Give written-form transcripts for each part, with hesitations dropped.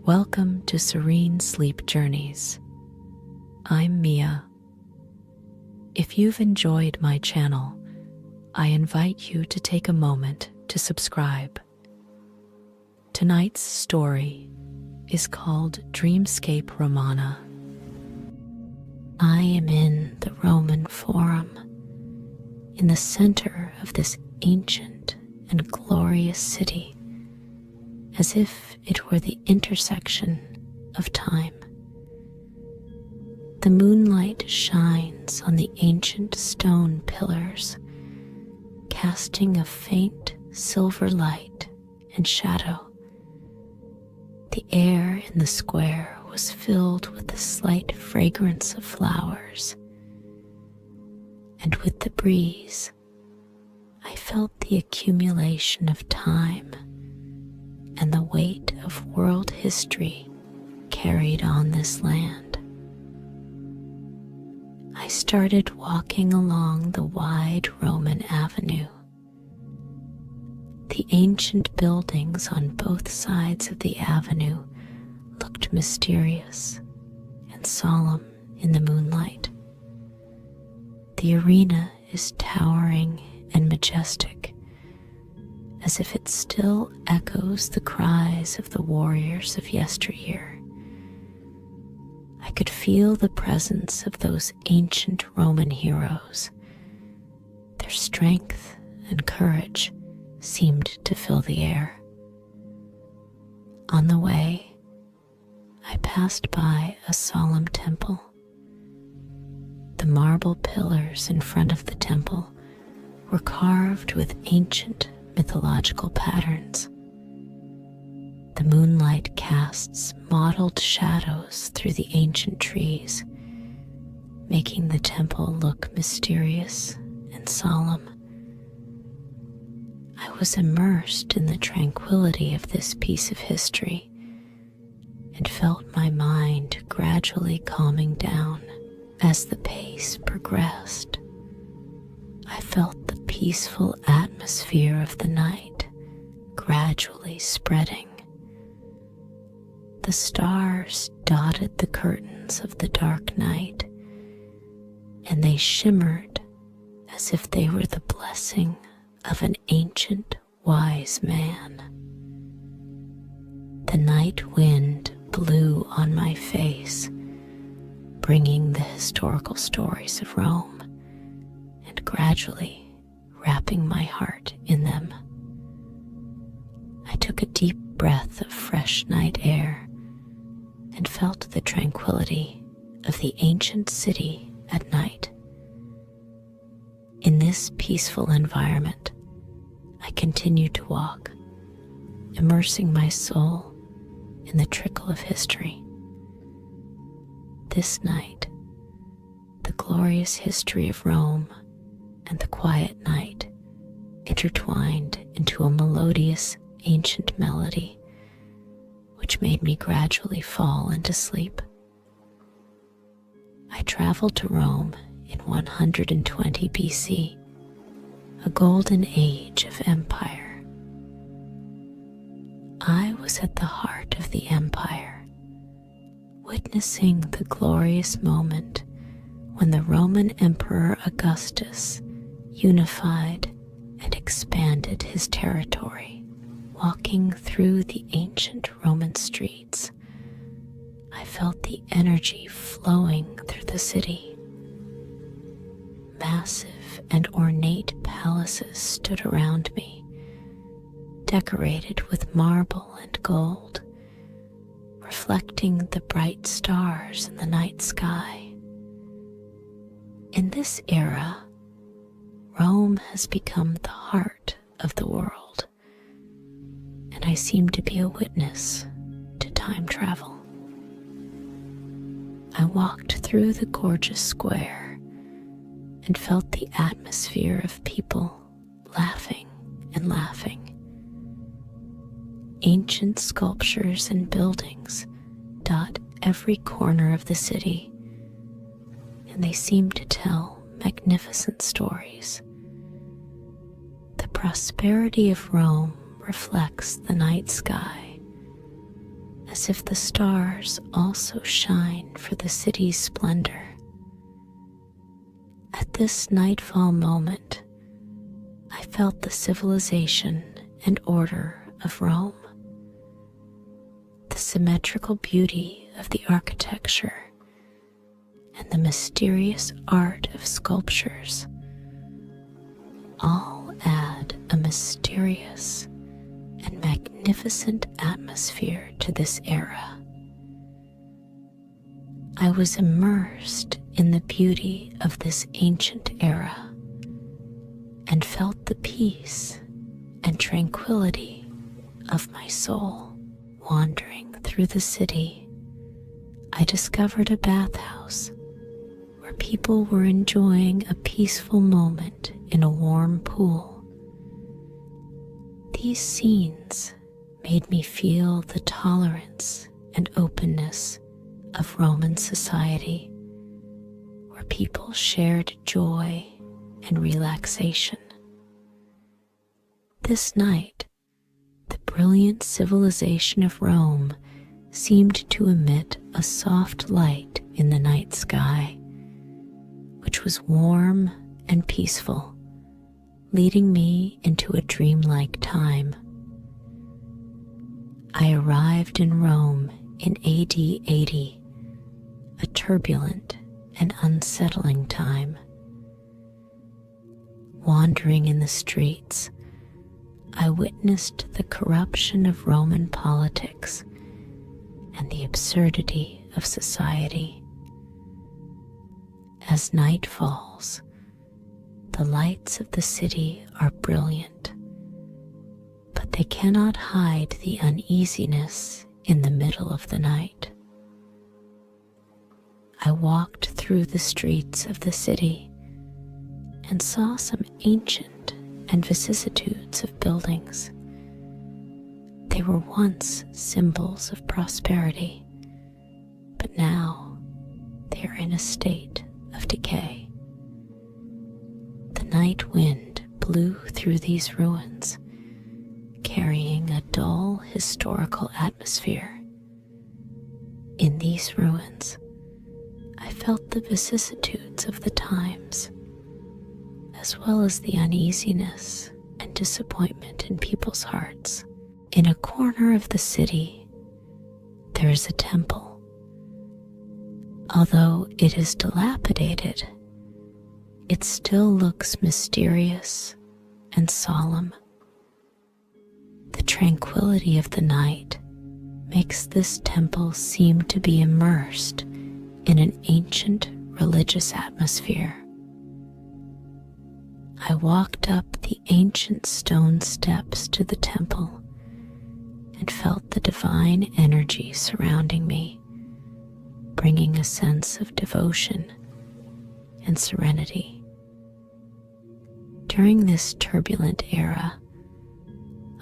Welcome to Serene Sleep Journeys. I'm Mia. If you've enjoyed my channel, I invite you to take a moment to subscribe. Tonight's story is called Dreamscape Romana. I am in the Roman Forum, in the center of this ancient and glorious city, as if it were the intersection of time. The moonlight shines on the ancient stone pillars, casting a faint silver light and shadow. The air in the square was filled with the slight fragrance of flowers, and with the breeze, I felt the accumulation of time and the weight of world history carried on this land. I started walking along the wide Roman avenue. The ancient buildings on both sides of the avenue looked mysterious and solemn in the moonlight. The arena is towering and majestic, as if it still echoes the cries of the warriors of yesteryear. I could feel the presence of those ancient Roman heroes. Their strength and courage seemed to fill the air. On the way, I passed by a solemn temple. The marble pillars in front of the temple were carved with ancient mythological patterns. The moonlight casts mottled shadows through the ancient trees, making the temple look mysterious and solemn. I was immersed in the tranquility of this piece of history and felt my mind gradually calming down as the pace progressed. I felt the peaceful atmosphere of the night gradually spreading. The stars dotted the curtains of the dark night, and they shimmered as if they were the blessing of an ancient wise man. The night wind blew on my face, bringing the historical stories of Rome and gradually wrapping my heart in them. I took a deep breath of fresh night air and felt the tranquility of the ancient city at night. In this peaceful environment, I continued to walk, immersing my soul in the trickle of history. This night, the glorious history of Rome and the quiet night intertwined into a melodious ancient melody, which made me gradually fall into sleep. I traveled to Rome in 120 BC, a golden age of empire. I was at the heart of the empire, witnessing the glorious moment when the Roman Emperor Augustus unified and expanded his territory. Walking through the ancient Roman streets, I felt the energy flowing through the city. Massive and ornate palaces stood around me, decorated with marble and gold, reflecting the bright stars in the night sky. In this era, Rome has become the heart of the world, and I seem to be a witness to time travel. I walked through the gorgeous square and felt the atmosphere of people laughing and laughing. Ancient sculptures and buildings dot every corner of the city, and they seem to tell magnificent stories. The prosperity of Rome reflects the night sky, as if the stars also shine for the city's splendor. At this nightfall moment, I felt the civilization and order of Rome, the symmetrical beauty of the architecture, and the mysterious art of sculptures all add a mysterious and magnificent atmosphere to this era. I was immersed in the beauty of this ancient era and felt the peace and tranquility of my soul. Wandering through the city, I discovered a bathhouse where people were enjoying a peaceful moment in a warm pool. These scenes made me feel the tolerance and openness of Roman society, where people shared joy and relaxation. This night, the brilliant civilization of Rome seemed to emit a soft light in the night sky, which was warm and peaceful, leading me into a dreamlike time. I arrived in Rome in AD 80, a turbulent and unsettling time. Wandering in the streets, I witnessed the corruption of Roman politics and the absurdity of society. As night falls, the lights of the city are brilliant, but they cannot hide the uneasiness in the middle of the night. I walked through the streets of the city and saw some ancient and vicissitudes of buildings. They were once symbols of prosperity, but now they are in a state of decay. The night wind blew through these ruins, carrying a dull historical atmosphere. In these ruins, I felt the vicissitudes of the times, as well as the uneasiness and disappointment in people's hearts. In a corner of the city, there is a temple. Although it is dilapidated, it still looks mysterious and solemn. The tranquility of the night makes this temple seem to be immersed in an ancient religious atmosphere. I walked up the ancient stone steps to the temple and felt the divine energy surrounding me, bringing a sense of devotion and serenity. During this turbulent era,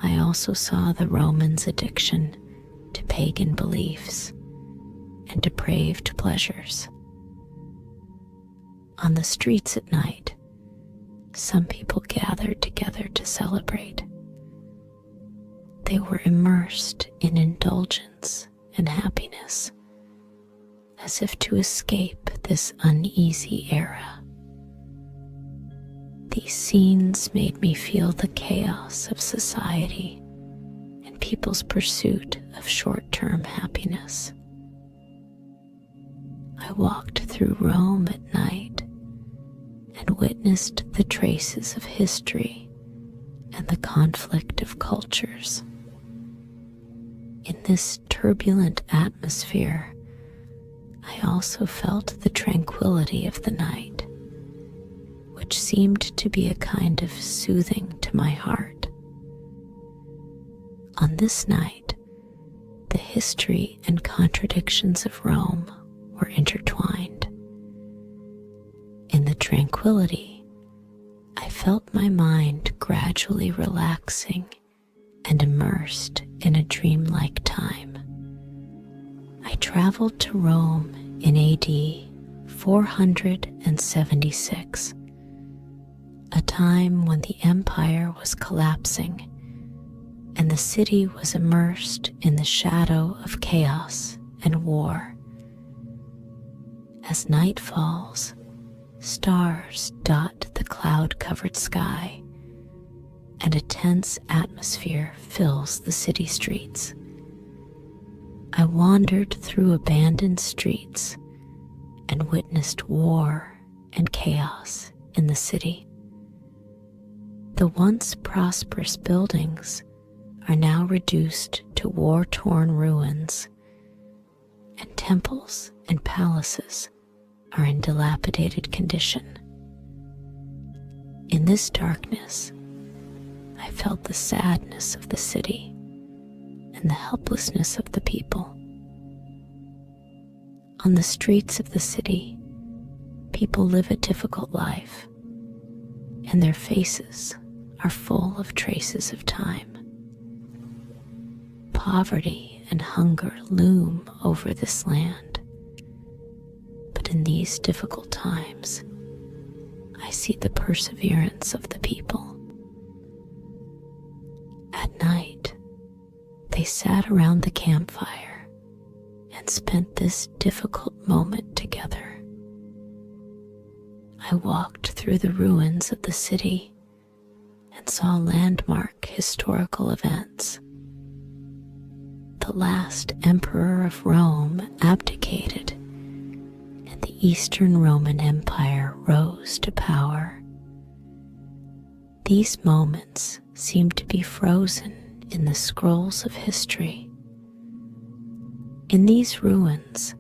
I also saw the Romans' addiction to pagan beliefs and depraved pleasures. On the streets at night, some people gathered together to celebrate. They were immersed in indulgence and happiness, as if to escape this uneasy era. These scenes made me feel the chaos of society and people's pursuit of short-term happiness. I walked through Rome at night and witnessed the traces of history and the conflict of cultures. In this turbulent atmosphere, I also felt the tranquility of the night, which seemed to be a kind of soothing to my heart. On this night, the history and contradictions of Rome were intertwined. In the tranquility, I felt my mind gradually relaxing and immersed in a dreamlike time. I traveled to Rome in AD 476, a time when the empire was collapsing and the city was immersed in the shadow of chaos and war. As night falls, stars dot the cloud-covered sky, and a tense atmosphere fills the city streets. I wandered through abandoned streets and witnessed war and chaos in the city. The once prosperous buildings are now reduced to war-torn ruins, and temples and palaces are in dilapidated condition. In this darkness, I felt the sadness of the city and the helplessness of the people. On the streets of the city, people live a difficult life, and their faces are full of traces of time. Poverty and hunger loom over this land, but in these difficult times, I see the perseverance of the people. At night, they sat around the campfire and spent this difficult moment together. I walked through the ruins of the city and saw landmark historical events. The last emperor of Rome abdicated, and the Eastern Roman Empire rose to power. These moments seem to be frozen in the scrolls of history. In these ruins,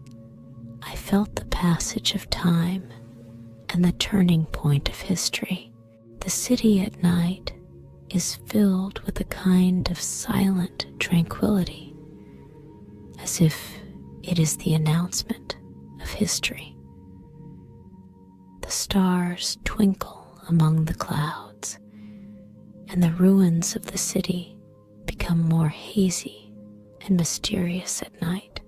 I felt the passage of time and the turning point of history. The city at night is filled with a kind of silent tranquility, as if it is the announcement of history. The stars twinkle among the clouds, and the ruins of the city become more hazy and mysterious at night.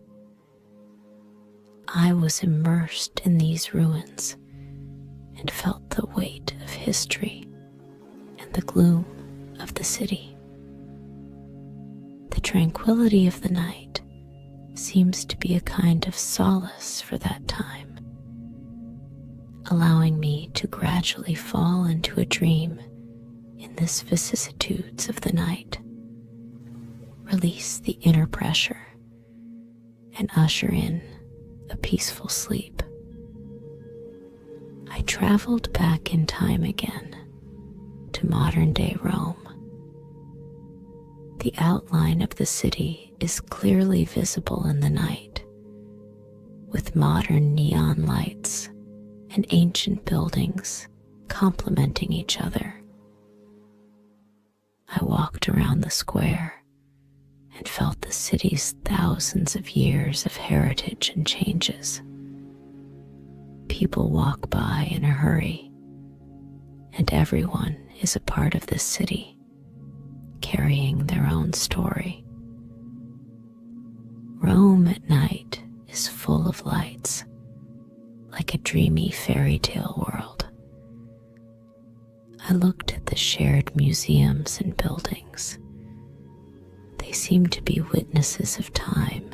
I was immersed in these ruins and felt the weight of history and the gloom of the city. The tranquility of the night seems to be a kind of solace for that time, allowing me to gradually fall into a dream in this vicissitudes of the night, release the inner pressure, and usher in a peaceful sleep. I traveled back in time again to modern-day Rome. The outline of the city is clearly visible in the night, with modern neon lights and ancient buildings complementing each other. I walked around the square and felt the city's thousands of years of heritage and changes. People walk by in a hurry, and everyone is a part of this city, carrying their own story. Rome at night is full of lights, like a dreamy fairy tale world. I looked at the shared museums and buildings. They seem to be witnesses of time,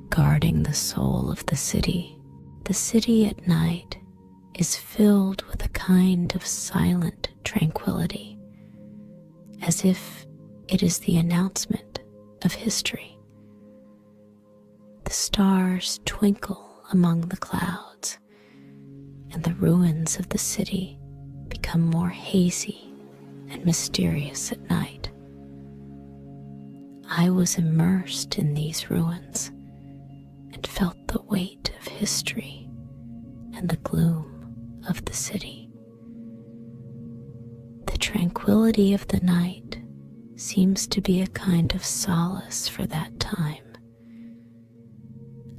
guarding the soul of the city. The city at night is filled with a kind of silent tranquility, as if it is the announcement of history. The stars twinkle among the clouds, and the ruins of the city become more hazy and mysterious at night. I was immersed in these ruins and felt the weight of history and the gloom of the city. The tranquility of the night seems to be a kind of solace for that time,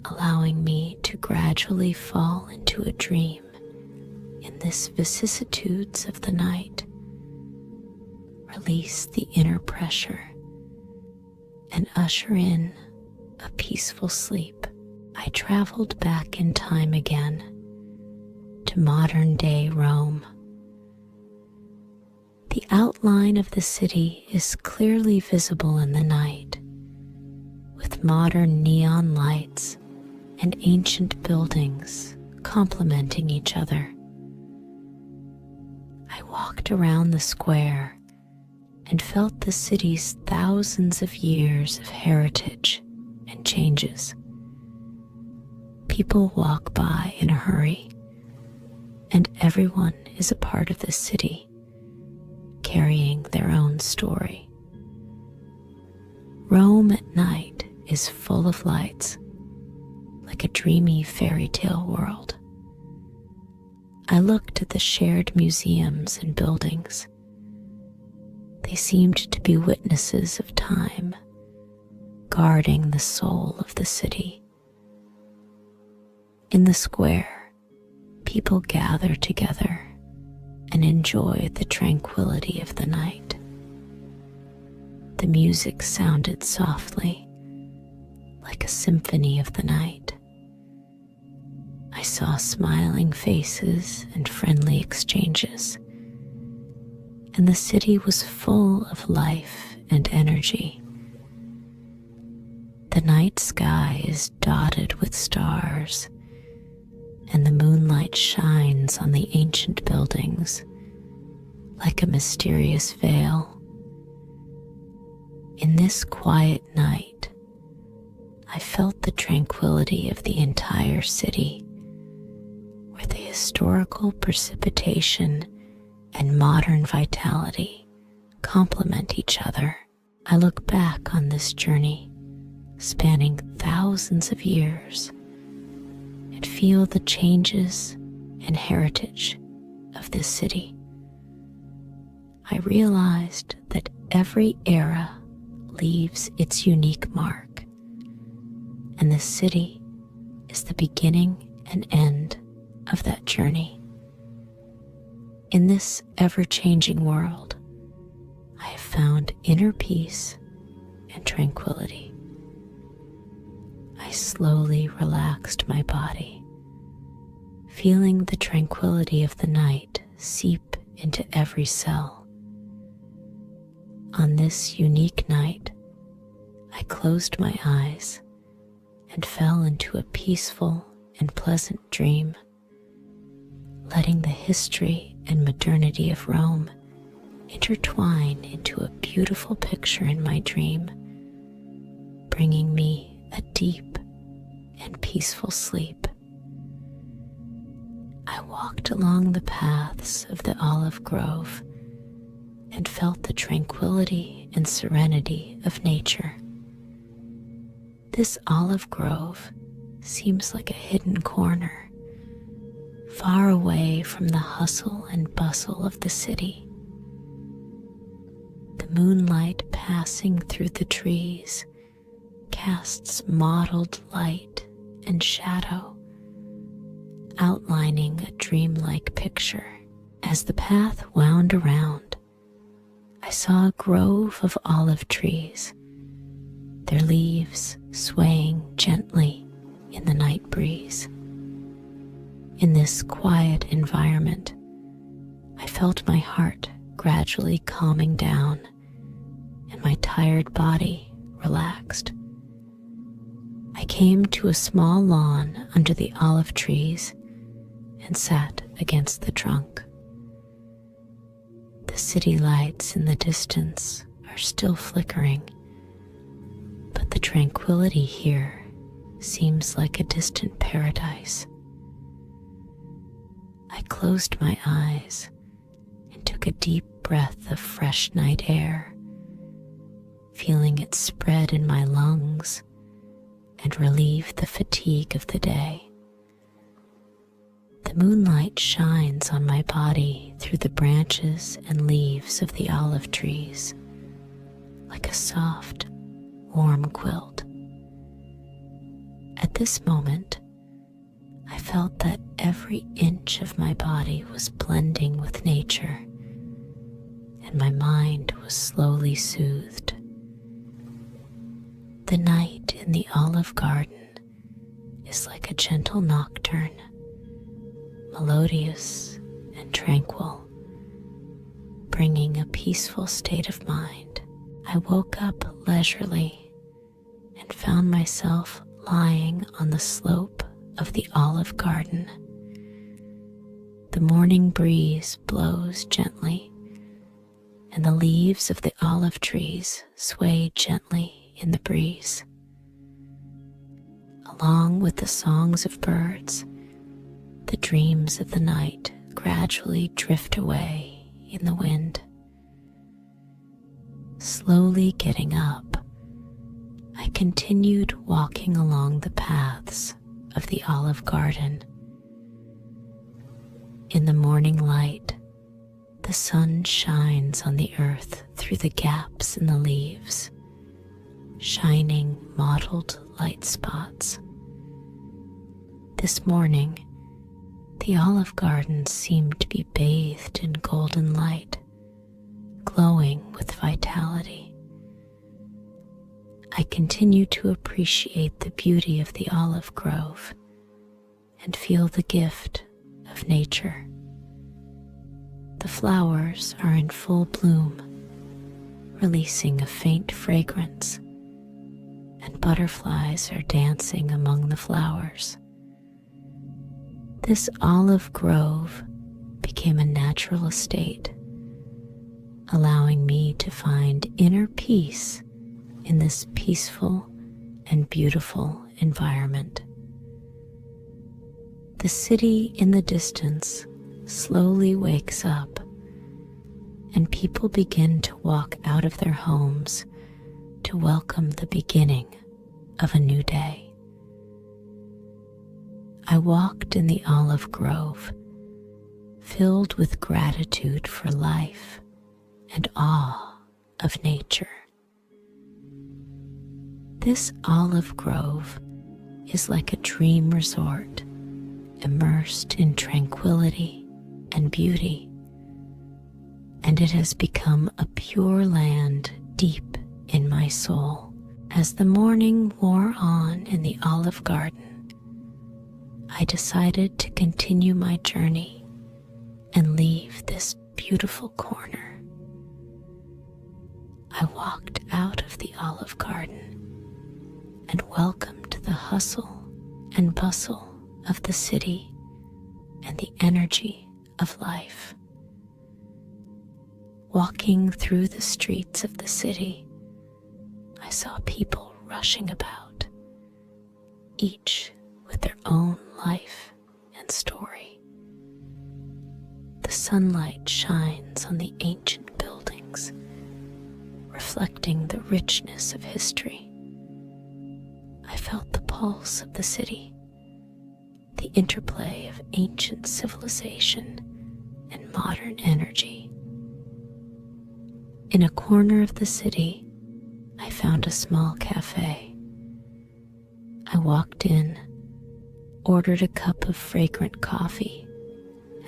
allowing me to gradually fall into a dream in this vicissitudes of the night, release the inner pressure, and usher in a peaceful sleep. I traveled back in time again to modern-day Rome. The outline of the city is clearly visible in the night, with modern neon lights and ancient buildings complementing each other. I walked around the square and felt the city's thousands of years of heritage and changes. People walk by in a hurry, and everyone is a part of the city, carrying their own story. Rome at night is full of lights, like a dreamy fairy tale world. I looked at the shared museums and buildings. They seemed to be witnesses of time, guarding the soul of the city. In the square, people gather together and enjoy the tranquility of the night. The music sounded softly, like a symphony of the night. I saw smiling faces and friendly exchanges, and the city was full of life and energy. The night sky is dotted with stars, and the moonlight shines on the ancient buildings like a mysterious veil. In this quiet night, I felt the tranquility of the entire city, where the historical precipitation and modern vitality complement each other. I look back on this journey, spanning thousands of years, and feel the changes and heritage of this city. I realized that every era leaves its unique mark, and the city is the beginning and end of that journey. In this ever-changing world, I have found inner peace and tranquility. I slowly relaxed my body, feeling the tranquility of the night seep into every cell. On this unique night, I closed my eyes and fell into a peaceful and pleasant dream, letting the history and modernity of Rome intertwine into a beautiful picture in my dream, bringing me a deep and peaceful sleep. I walked along the paths of the olive grove and felt the tranquility and serenity of nature. This olive grove seems like a hidden corner, far away from the hustle and bustle of the city. The moonlight passing through the trees casts mottled light and shadow, outlining a dreamlike picture. As the path wound around, I saw a grove of olive trees, their leaves swaying gently in the night breeze. In this quiet environment, I felt my heart gradually calming down and my tired body relaxed. I came to a small lawn under the olive trees and sat against the trunk. The city lights in the distance are still flickering, but the tranquility here seems like a distant paradise. I closed my eyes and took a deep breath of fresh night air, feeling it spread in my lungs and relieve the fatigue of the day. The moonlight shines on my body through the branches and leaves of the olive trees, like a soft, warm quilt. At this moment, I felt that every inch of my body was blending with nature, and my mind was slowly soothed. The night in the olive garden is like a gentle nocturne, melodious and tranquil, bringing a peaceful state of mind, I woke up leisurely and found myself lying on the slope of the olive garden. The morning breeze blows gently, and the leaves of the olive trees sway gently in the breeze. Along with the songs of birds, the dreams of the night gradually drift away in the wind. Slowly getting up, I continued walking along the paths of the olive garden. In the morning light, the sun shines on the earth through the gaps in the leaves, shining mottled light spots. This morning, the olive garden seemed to be bathed in golden light, glowing with vitality. I continue to appreciate the beauty of the olive grove and feel the gift of nature. The flowers are in full bloom, releasing a faint fragrance, and butterflies are dancing among the flowers. This olive grove became a natural estate, allowing me to find inner peace in this peaceful and beautiful environment. The city in the distance slowly wakes up, and people begin to walk out of their homes to welcome the beginning of a new day. I walked in the olive grove, filled with gratitude for life and awe of nature. This olive grove is like a dream resort, immersed in tranquility and beauty, and it has become a pure land deep in my soul. As the morning wore on in the olive garden, I decided to continue my journey and leave this beautiful corner. I walked out of the olive garden and welcomed the hustle and bustle of the city and the energy of life. Walking through the streets of the city, I saw people rushing about, each with their own life and story. The sunlight shines on the ancient buildings, reflecting the richness of history. I felt the pulse of the city, the interplay of ancient civilization and modern energy. In a corner of the city, I found a small cafe. I walked in, ordered a cup of fragrant coffee,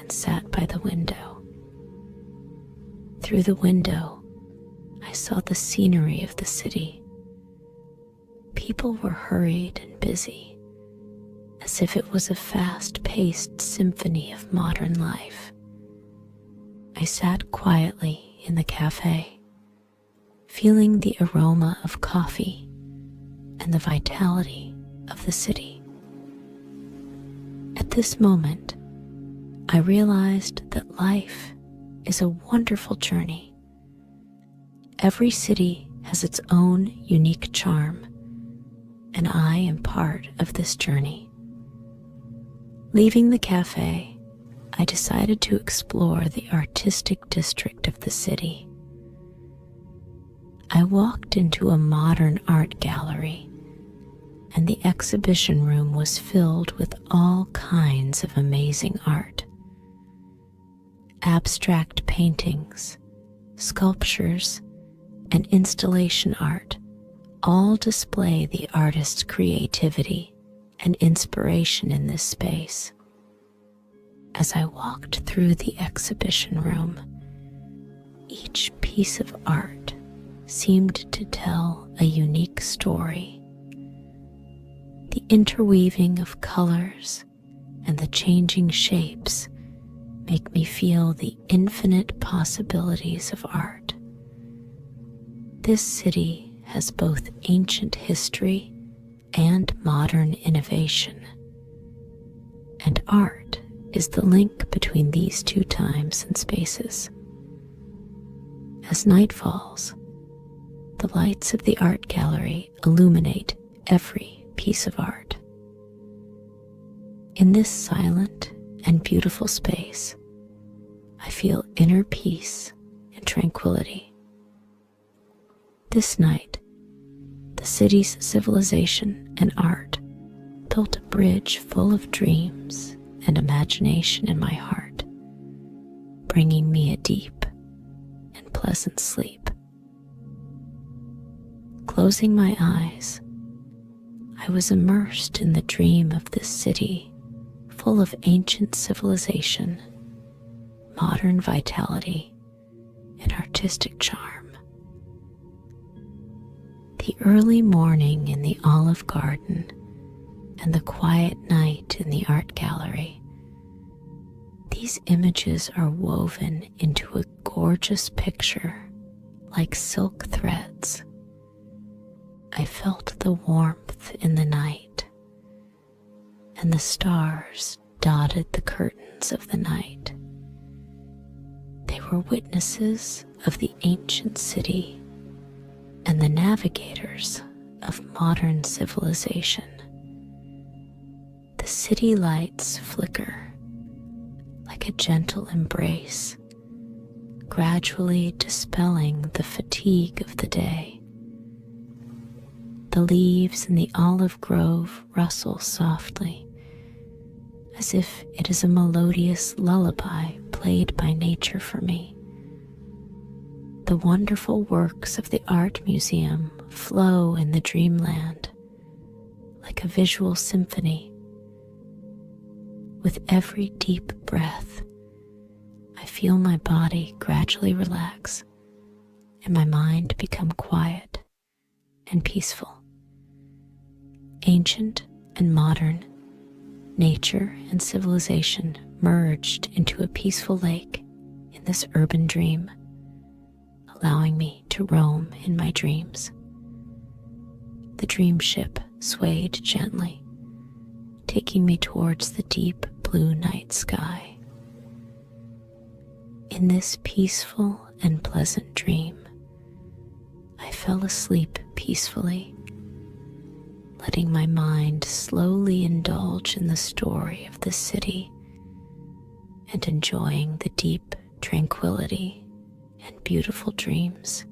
and sat by the window. Through the window, I saw the scenery of the city. People were hurried and busy, as if it was a fast-paced symphony of modern life. I sat quietly in the cafe, feeling the aroma of coffee and the vitality of the city. At this moment, I realized that life is a wonderful journey. Every city has its own unique charm, and I am part of this journey. Leaving the cafe, I decided to explore the artistic district of the city. I walked into a modern art gallery, and the exhibition room was filled with all kinds of amazing art. Abstract paintings, sculptures, and installation art all display the artist's creativity and inspiration in this space. As I walked through the exhibition room, each piece of art seemed to tell a unique story. The interweaving of colors and the changing shapes make me feel the infinite possibilities of art. This city has both ancient history and modern innovation, and art is the link between these two times and spaces. As night falls, the lights of the art gallery illuminate every piece of art. In this silent and beautiful space, I feel inner peace and tranquility. This night, the city's civilization and art built a bridge full of dreams and imagination in my heart, bringing me a deep and pleasant sleep. Closing my eyes, I was immersed in the dream of this city full of ancient civilization, modern vitality, and artistic charm. The early morning in the Olive Garden and the quiet night in the art gallery, these images are woven into a gorgeous picture like silk threads. I felt the warmth in the night, and the stars dotted the curtains of the night. They were witnesses of the ancient city and the navigators of modern civilization. The city lights flicker like a gentle embrace, gradually dispelling the fatigue of the day. The leaves in the olive grove rustle softly, as if it is a melodious lullaby played by nature for me. The wonderful works of the art museum flow in the dreamland like a visual symphony. With every deep breath, I feel my body gradually relax and my mind become quiet and peaceful. Ancient and modern, nature and civilization merged into a peaceful lake in this urban dream, allowing me to roam in my dreams. The dream ship swayed gently, taking me towards the deep blue night sky. In this peaceful and pleasant dream, I fell asleep peacefully, letting my mind slowly indulge in the story of the city and enjoying the deep tranquility and beautiful dreams.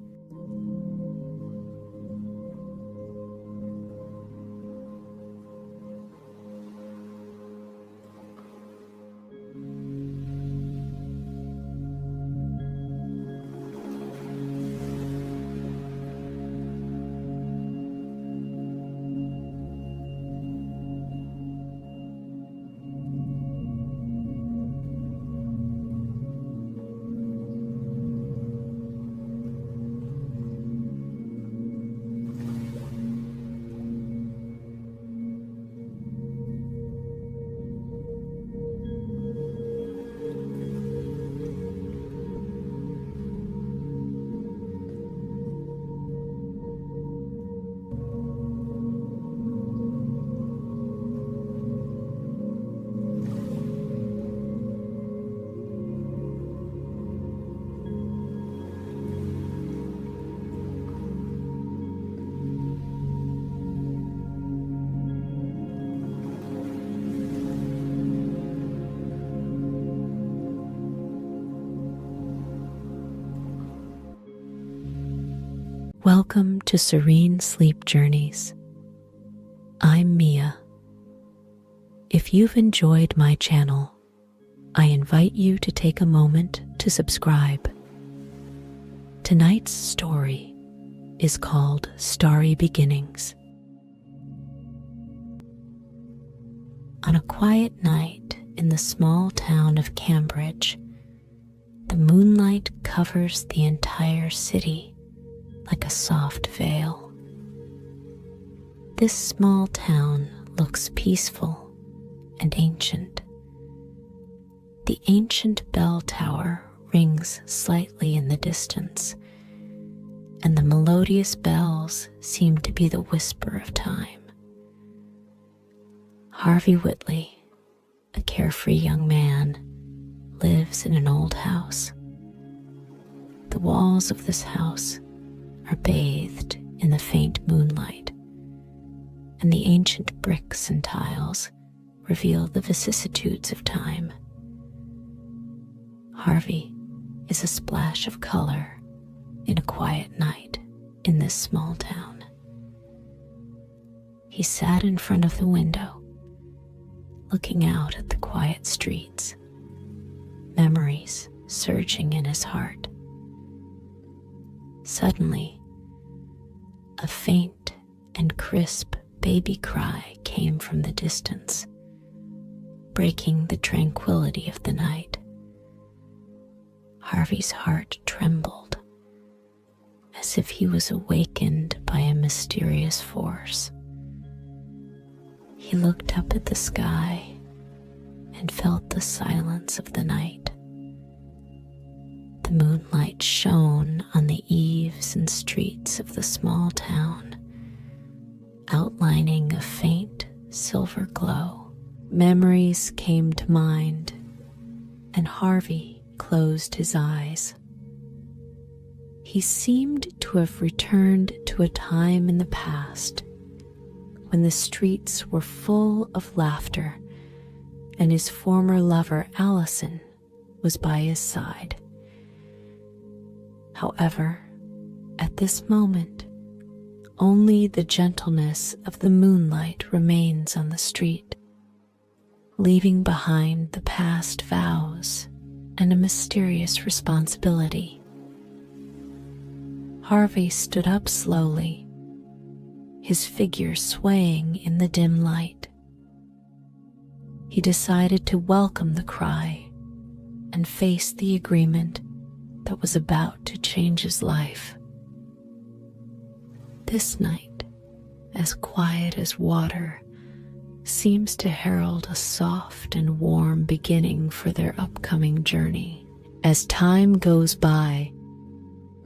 Welcome to Serene Sleep Journeys. I'm Mia. If you've enjoyed my channel, I invite you to take a moment to subscribe. Tonight's story is called Starry Beginnings. On a quiet night in the small town of Cambridge, the moonlight covers the entire city like a soft veil. This small town looks peaceful and ancient. The ancient bell tower rings slightly in the distance, and the melodious bells seem to be the whisper of time. Harvey Whitley, a carefree young man, lives in an old house. The walls of this house are bathed in the faint moonlight, and the ancient bricks and tiles reveal the vicissitudes of time. Harvey is a splash of color in a quiet night in this small town. He sat in front of the window, looking out at the quiet streets, memories surging in his heart. Suddenly, a faint and crisp baby cry came from the distance, breaking the tranquility of the night. Harvey's heart trembled, as if he was awakened by a mysterious force. He looked up at the sky and felt the silence of the night. The moonlight shone on the eaves and streets of the small town, outlining a faint silver glow. Memories came to mind, and Harvey closed his eyes. He seemed to have returned to a time in the past when the streets were full of laughter and his former lover Allison was by his side. However, at this moment, only the gentleness of the moonlight remains on the street, leaving behind the past vows and a mysterious responsibility. Harvey stood up slowly, his figure swaying in the dim light. He decided to welcome the cry and face the agreement that was about to change his life. This night, as quiet as water, seems to herald a soft and warm beginning for their upcoming journey. As time goes by,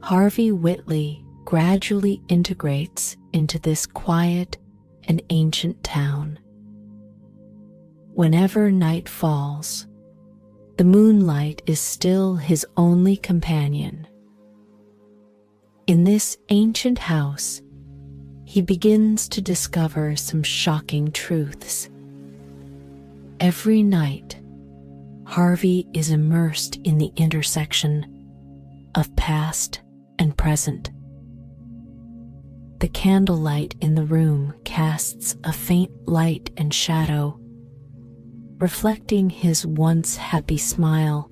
Harvey Whitley gradually integrates into this quiet and ancient town. Whenever night falls, the moonlight is still his only companion. In this ancient house, he begins to discover some shocking truths. Every night, Harvey is immersed in the intersection of past and present. The candlelight in the room casts a faint light and shadow, reflecting his once happy smile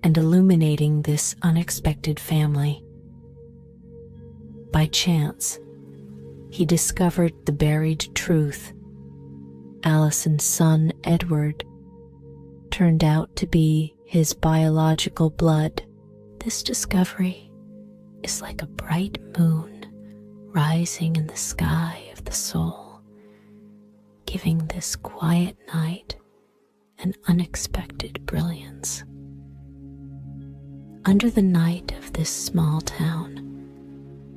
and illuminating this unexpected family. By chance, he discovered the buried truth. Allison's son, Edward, turned out to be his biological blood. This discovery is like a bright moon rising in the sky of the soul, giving this quiet night an unexpected brilliance. Under the night of this small town,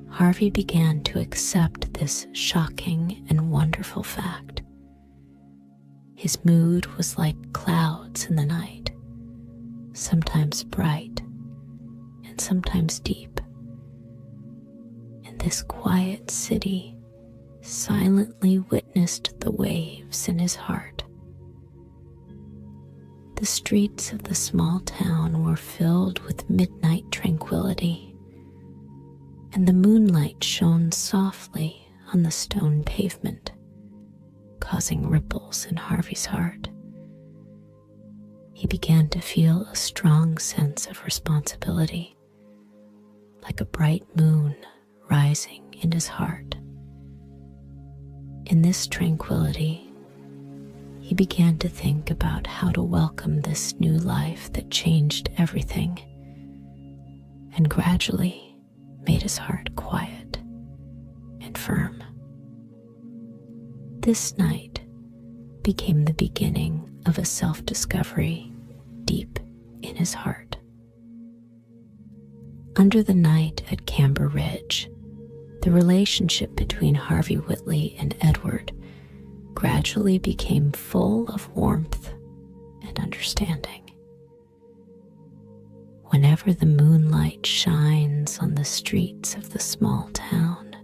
Harvey began to accept this shocking and wonderful fact. His mood was like clouds in the night, sometimes bright and sometimes deep. And this quiet city silently witnessed the waves in his heart. The streets of the small town were filled with midnight tranquility, and the moonlight shone softly on the stone pavement, causing ripples in Harvey's heart. He began to feel a strong sense of responsibility, like a bright moon rising in his heart. In this tranquility, he began to think about how to welcome this new life that changed everything, and gradually made his heart quiet and firm. This night became the beginning of a self-discovery deep in his heart. Under the night at Camber Ridge, the relationship between Harvey Whitley and Edward gradually became full of warmth and understanding. Whenever the moonlight shines on the streets of the small town,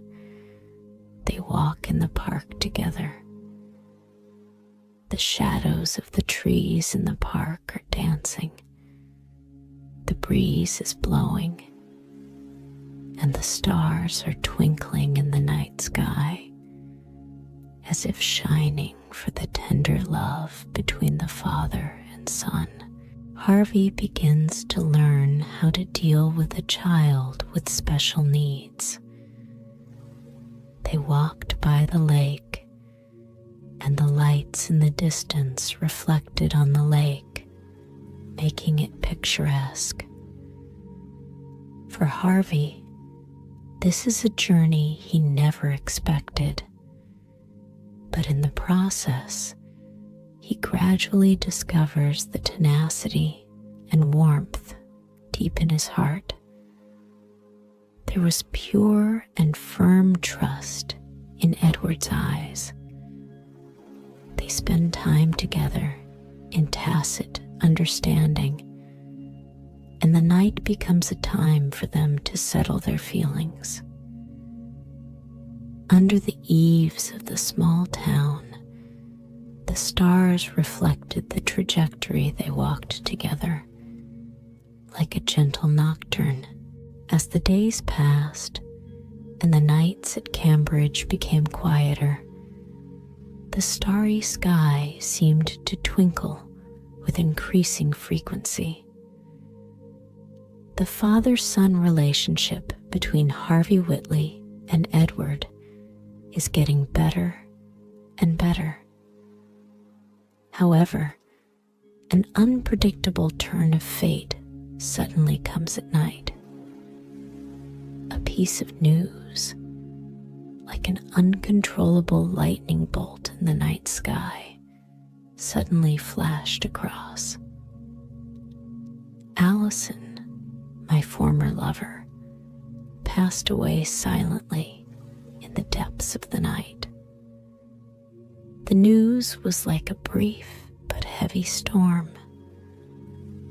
they walk in the park together. The shadows of the trees in the park are dancing. The breeze is blowing, and the stars are twinkling in the night sky, as if shining for the tender love between the father and son. Harvey begins to learn how to deal with a child with special needs. They walked by the lake, and the lights in the distance reflected on the lake, making it picturesque. For Harvey, this is a journey he never expected, but in the process, he gradually discovers the tenacity and warmth deep in his heart. There was pure and firm trust in Edward's eyes. They spend time together in tacit understanding, and the night becomes a time for them to settle their feelings. Under the eaves of the small town, the stars reflected the trajectory they walked together, like a gentle nocturne. As the days passed and the nights at Cambridge became quieter, the starry sky seemed to twinkle with increasing frequency. The father-son relationship between Harvey Whitley and Edward is getting better and better. However, an unpredictable turn of fate suddenly comes at night. A piece of news, like an uncontrollable lightning bolt in the night sky, suddenly flashed across. Allison, my former lover, passed away silently in the depths of the night. The news was like a brief but heavy storm,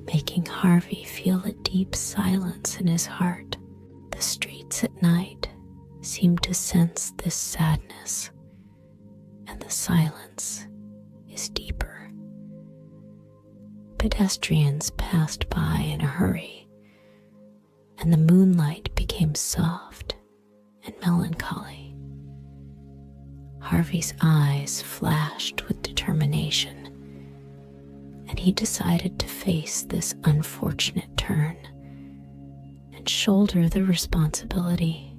making Harvey feel a deep silence in his heart. The streets at night seemed to sense this sadness, and the silence is deeper. Pedestrians passed by in a hurry, and the moonlight became soft and melancholy. Harvey's eyes flashed with determination, and he decided to face this unfortunate turn and shoulder the responsibility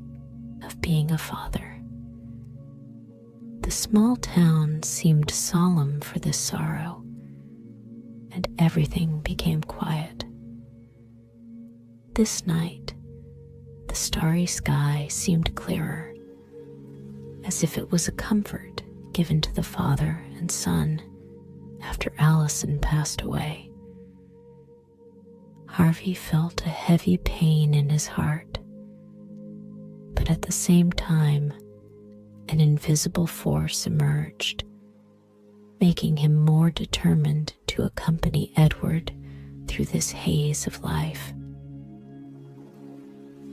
of being a father. The small town seemed solemn for this sorrow, and everything became quiet. This night, the starry sky seemed clearer, as if it was a comfort given to the father and son after Allison passed away. Harvey felt a heavy pain in his heart, but at the same time, an invisible force emerged, making him more determined to accompany Edward through this haze of life.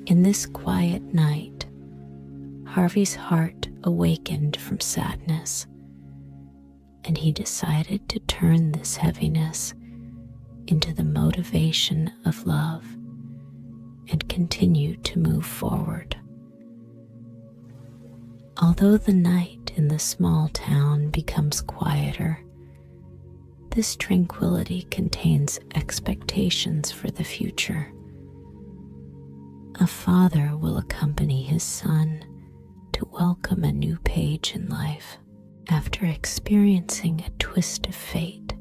In this quiet night, Harvey's heart awakened from sadness, and he decided to turn this heaviness into the motivation of love and continue to move forward. Although the night in the small town becomes quieter, this tranquility contains expectations for the future. A father will accompany his son to welcome a new page in life. After experiencing a twist of fate,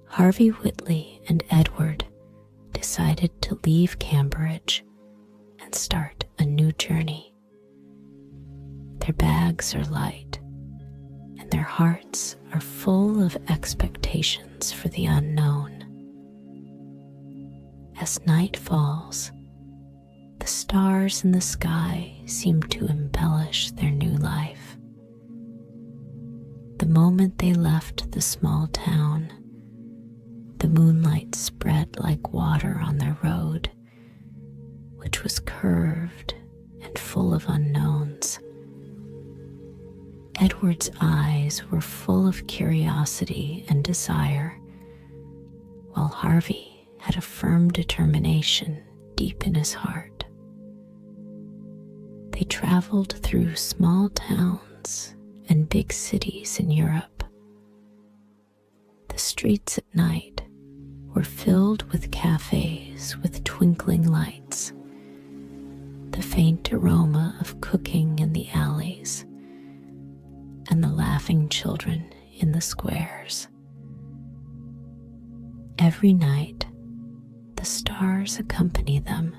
Harvey Whitley and Edward decided to leave Cambridge and start a new journey. Their bags are light, and their hearts are full of expectations for the unknown. As night falls, the stars in the sky seem to embellish their new life. The moment they left the small town, the moonlight spread like water on their road, which was curved and full of unknowns. Edward's eyes were full of curiosity and desire, while Harvey had a firm determination deep in his heart. They traveled through small towns and big cities in Europe. The streets at night were filled with cafes with twinkling lights, the faint aroma of cooking in the alleys, and the laughing children in the squares. Every night, the stars accompany them,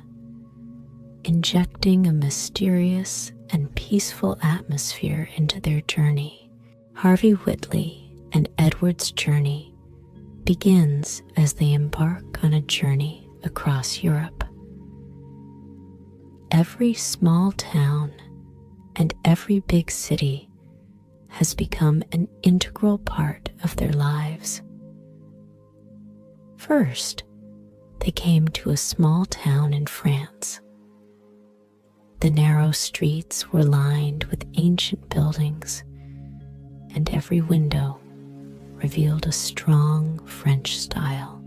injecting a mysterious and peaceful atmosphere into their journey. Harvey Whitley and Edward's journey begins as they embark on a journey across Europe. Every small town and every big city has become an integral part of their lives. First, they came to a small town in France. The narrow streets were lined with ancient buildings, and every window revealed a strong French style.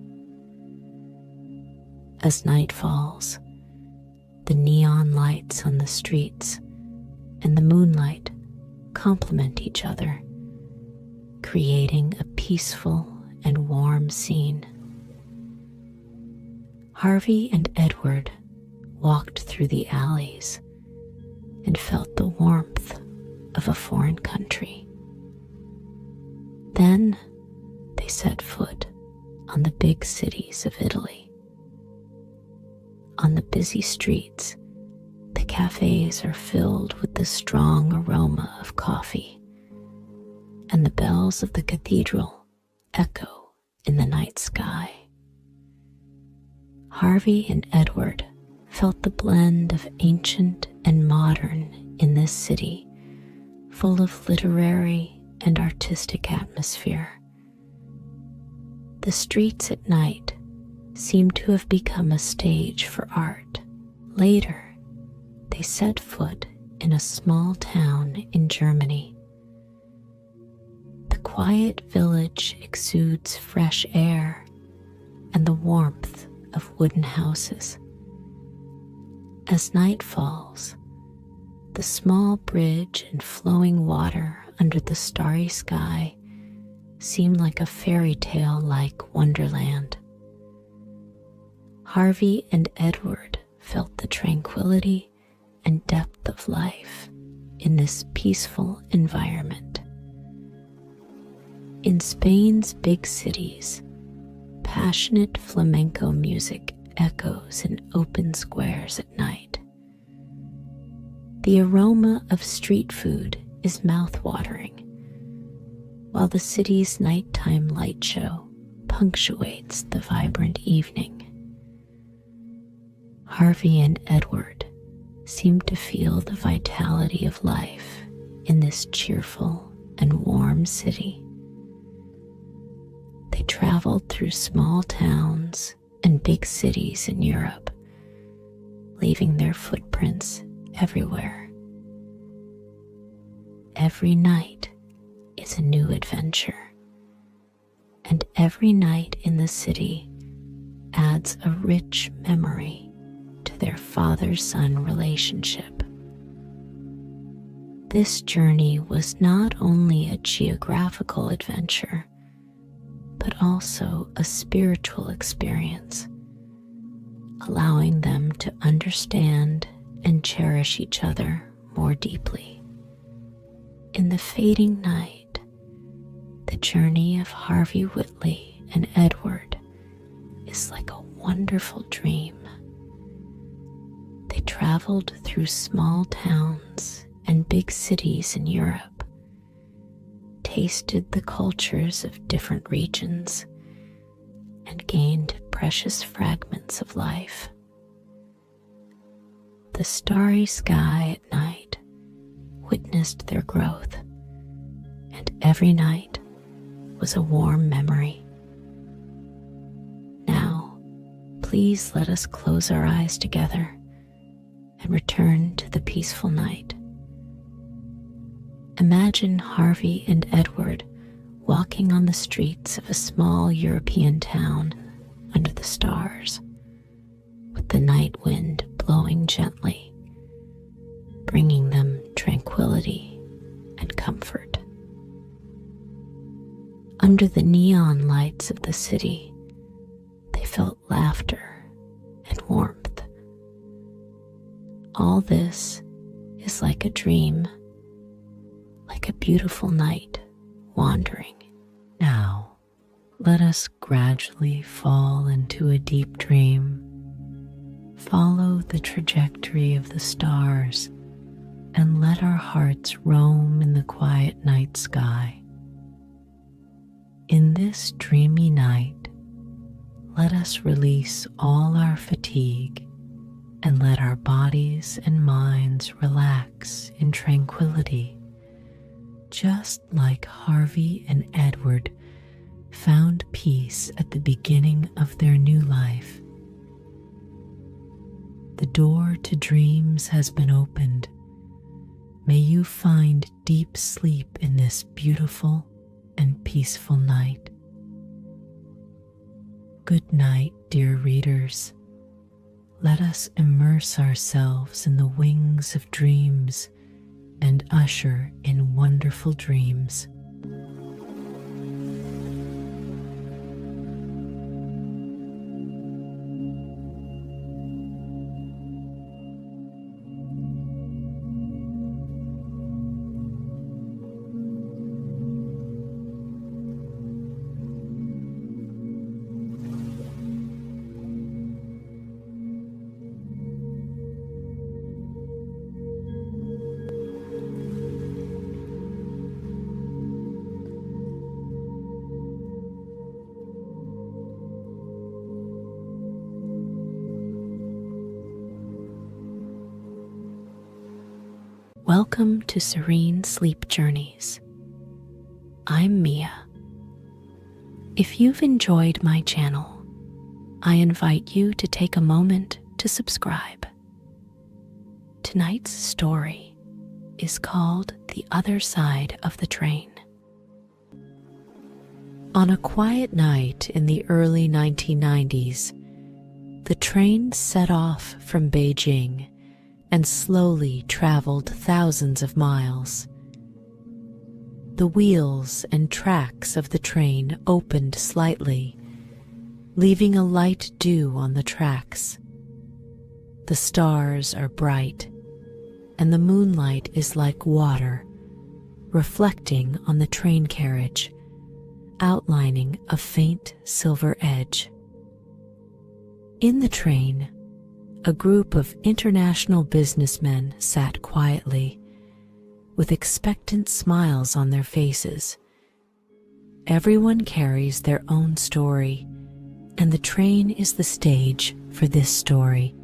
As night falls, the neon lights on the streets and the moonlight complement each other, creating a peaceful and warm scene. Harvey and Edward walked through the alleys and felt the warmth of a foreign country. Then they set foot on the big cities of Italy. On the busy streets, the cafes are filled with the strong aroma of coffee, and the bells of the cathedral echo in the night sky. Harvey and Edward felt the blend of ancient and modern in this city, full of literary and artistic atmosphere. The streets at night seem to have become a stage for art. Later, they set foot in a small town in Germany. The quiet village exudes fresh air and the warmth of wooden houses. As night falls, the small bridge and flowing water under the starry sky seem like a fairy tale-like wonderland. Harvey and Edward felt the tranquility and depth of life in this peaceful environment. In Spain's big cities, passionate flamenco music echoes in open squares at night. The aroma of street food is mouth-watering, while the city's nighttime light show punctuates the vibrant evening. Harvey and Edward seemed to feel the vitality of life in this cheerful and warm city. They traveled through small towns and big cities in Europe, leaving their footprints everywhere. Every night is a new adventure, and every night in the city adds a rich memory to their father-son relationship. This journey was not only a geographical adventure, but also a spiritual experience, allowing them to understand and cherish each other more deeply. In the fading night, the journey of Harvey Whitley and Edward is like a wonderful dream. They traveled through small towns and big cities in Europe, tasted the cultures of different regions, and gained precious fragments of life. The starry sky at night witnessed their growth, and every night was a warm memory. Now, please let us close our eyes together and return to the peaceful night. Imagine Harvey and Edward walking on the streets of a small European town under the stars, with the night wind blowing gently, bringing them tranquility and comfort. Under the neon lights of the city, they felt laughter and warmth. All this is like a dream, like a beautiful night wandering. Now, let us gradually fall into a deep dream. Follow the trajectory of the stars and let our hearts roam in the quiet night sky. In this dreamy night, let us release all our fatigue and let our bodies and minds relax in tranquility, just like Harvey and Edward found peace at the beginning of their new life. The door to dreams has been opened. May you find deep sleep in this beautiful and peaceful night. Good night, dear readers. Let us immerse ourselves in the wings of dreams and usher in wonderful dreams. Welcome to Serene Sleep Journeys. I'm Mia. If you've enjoyed my channel, I invite you to take a moment to subscribe. Tonight's story is called The Other Side of the Train. On a quiet night in the early 1990s, the train set off from Beijing and slowly traveled thousands of miles. The wheels and tracks of the train opened slightly, leaving a light dew on the tracks. The stars are bright, and the moonlight is like water, reflecting on the train carriage, outlining a faint silver edge. In the train, a group of international businessmen sat quietly, with expectant smiles on their faces. Everyone carries their own story, and the train is the stage for this story.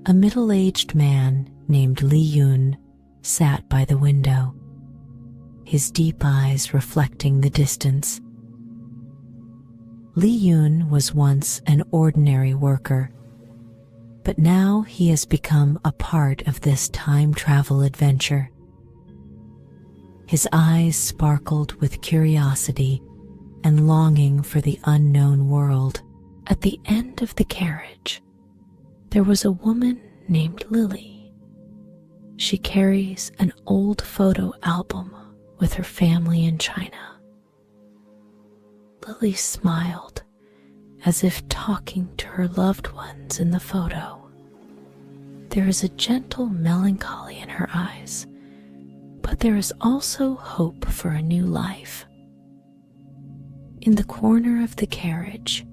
A middle-aged man named Li Yun sat by the window, his deep eyes reflecting the distance. Li Yun was once an ordinary worker, but now he has become a part of this time travel adventure. His eyes sparkled with curiosity and longing for the unknown world. At the end of the carriage, there was a woman named Lily. She carries an old photo album with her family in China. Lily smiled, as if talking to her loved ones in the photo. There is a gentle melancholy in her eyes, but there is also hope for a new life. In the corner of the carriage,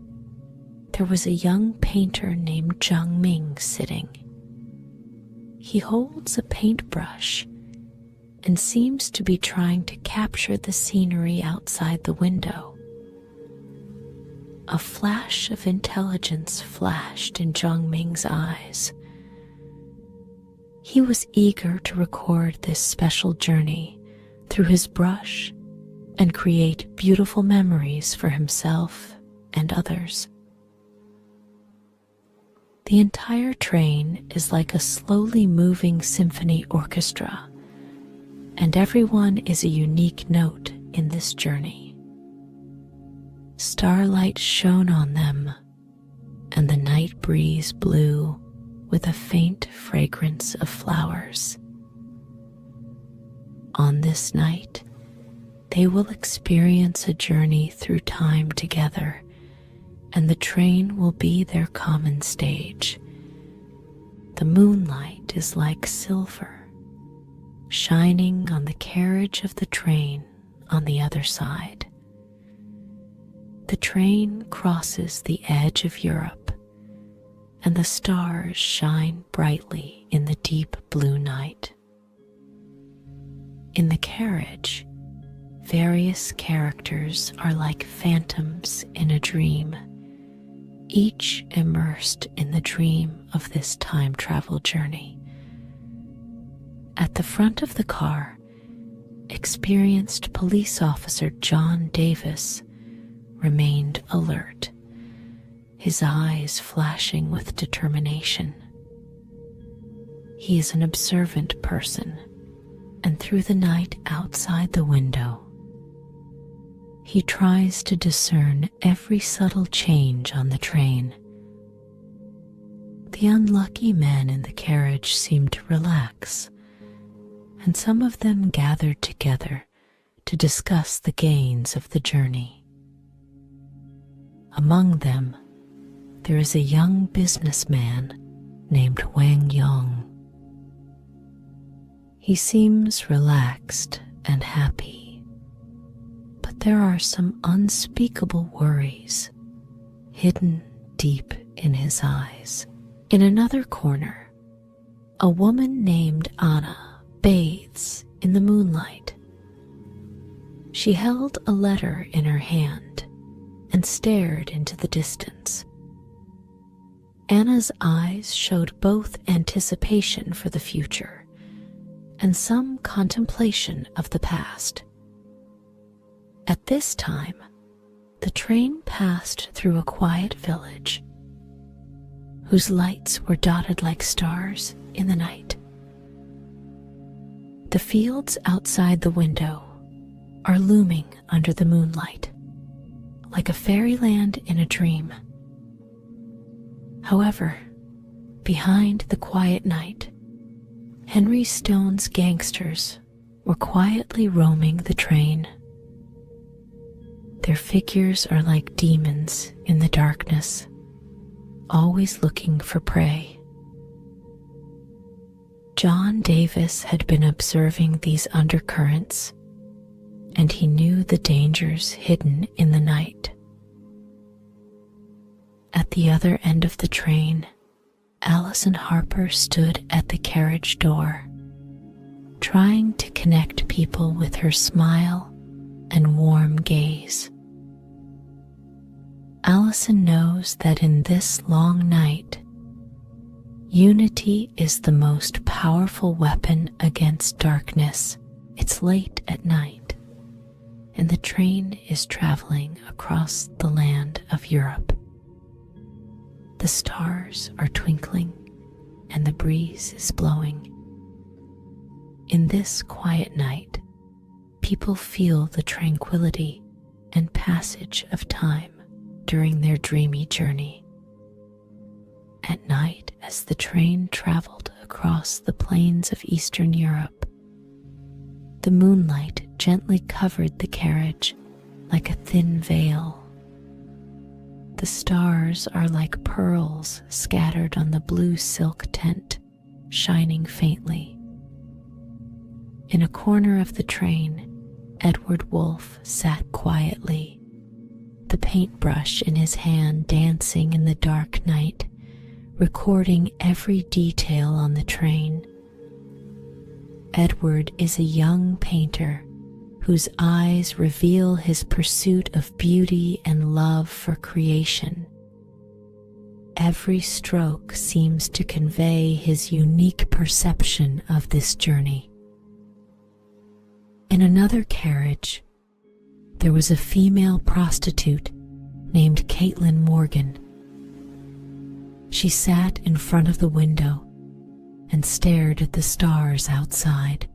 there was a young painter named Zhang Ming sitting. He holds a paintbrush and seems to be trying to capture the scenery outside the window. a flash of intelligence flashed in Zhang Ming's eyes. He was eager to record this special journey through his brush and create beautiful memories for himself and others. The entire train is like a slowly moving symphony orchestra, and everyone is a unique note in this journey. Starlight shone on them, and the night breeze blew with a faint fragrance of flowers. On this night, they will experience a journey through time together, and the train will be their common stage. The moonlight is like silver, shining on the carriage of the train on the other side. The train crosses the edge of Europe, and the stars shine brightly in the deep blue night. In the carriage, various characters are like phantoms in a dream, each immersed in the dream of this time travel journey. At the front of the car, experienced police officer John Davis remained alert, his eyes flashing with determination. He is an observant person, and through the night outside the window, he tries to discern every subtle change on the train. The unlucky men in the carriage seemed to relax, and some of them gathered together to discuss the gains of the journey. Among them, there is a young businessman named Wang Yong. He seems relaxed and happy, but there are some unspeakable worries hidden deep in his eyes. In another corner, a woman named Anna bathes in the moonlight. She held a letter in her hand and stared into the distance. Anna's eyes showed both anticipation for the future and some contemplation of the past. At this time, the train passed through a quiet village whose lights were dotted like stars in the night. The fields outside the window are looming under the moonlight, like a fairyland in a dream. However, behind the quiet night, Henry Stone's gangsters were quietly roaming the train. Their figures are like demons in the darkness, always looking for prey. John Davis had been observing these undercurrents, and he knew the dangers hidden in the night. At the other end of the train, Allison Harper stood at the carriage door, trying to connect people with her smile and warm gaze. Allison knows that in this long night, unity is the most powerful weapon against darkness. It's late at night, and the train is traveling across the land of Europe. The stars are twinkling, and the breeze is blowing. In this quiet night, people feel the tranquility and passage of time during their dreamy journey. At night, as the train traveled across the plains of Eastern Europe, the moonlight gently covered the carriage like a thin veil. The stars are like pearls scattered on the blue silk tent, shining faintly. In a corner of the train, Edward Wolfe sat quietly, the paintbrush in his hand dancing in the dark night, recording every detail on the train. Edward is a young painter whose eyes reveal his pursuit of beauty and love for creation. Every stroke seems to convey his unique perception of this journey. In another carriage, there was a female prostitute named Caitlin Morgan. She sat in front of the window and stared at the stars outside.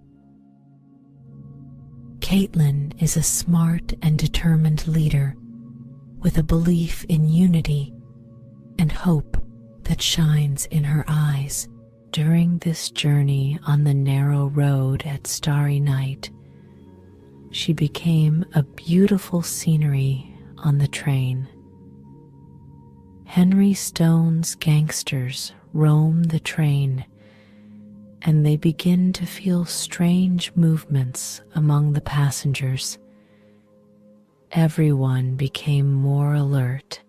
Caitlin is a smart and determined leader with a belief in unity and hope that shines in her eyes. During this journey on the narrow road at starry night, she became a beautiful scenery on the train. Henry Stone's gangsters roam the train, and they begin to feel strange movements among the passengers. Everyone became more alert,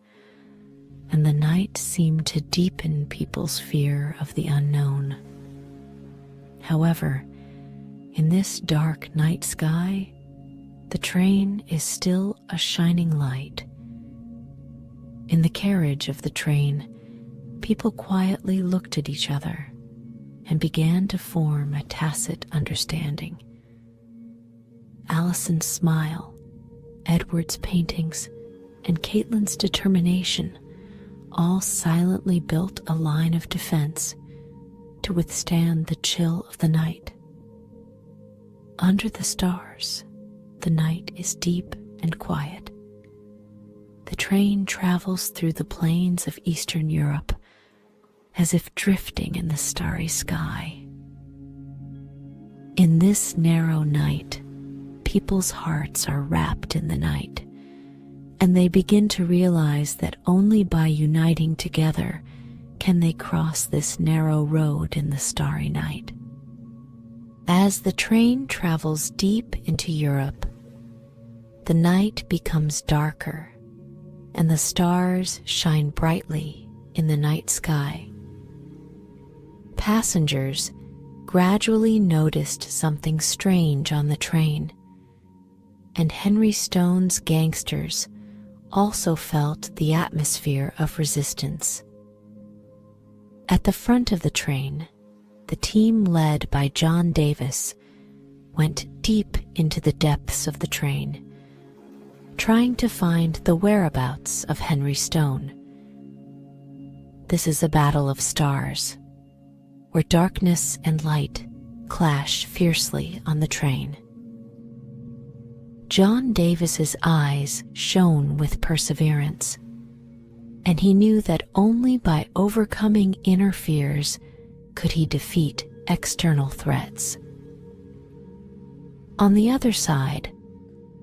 and the night seemed to deepen people's fear of the unknown. However, in this dark night sky, the train is still a shining light. In the carriage of the train, people quietly looked at each other and began to form a tacit understanding. Allison's smile, Edward's paintings, and Caitlin's determination all silently built a line of defense to withstand the chill of the night. Under the stars, the night is deep and quiet. The train travels through the plains of Eastern Europe as if drifting in the starry sky. In this narrow night, people's hearts are wrapped in the night, and they begin to realize that only by uniting together can they cross this narrow road in the starry night. As the train travels deep into Europe, the night becomes darker, and the stars shine brightly in the night sky. Passengers gradually noticed something strange on the train, and Henry Stone's gangsters also felt the atmosphere of resistance. At the front of the train, the team led by John Davis went deep into the depths of the train, trying to find the whereabouts of Henry Stone. This is a battle of stars, where darkness and light clash fiercely on the train. John Davis's eyes shone with perseverance, and he knew that only by overcoming inner fears could he defeat external threats. On the other side,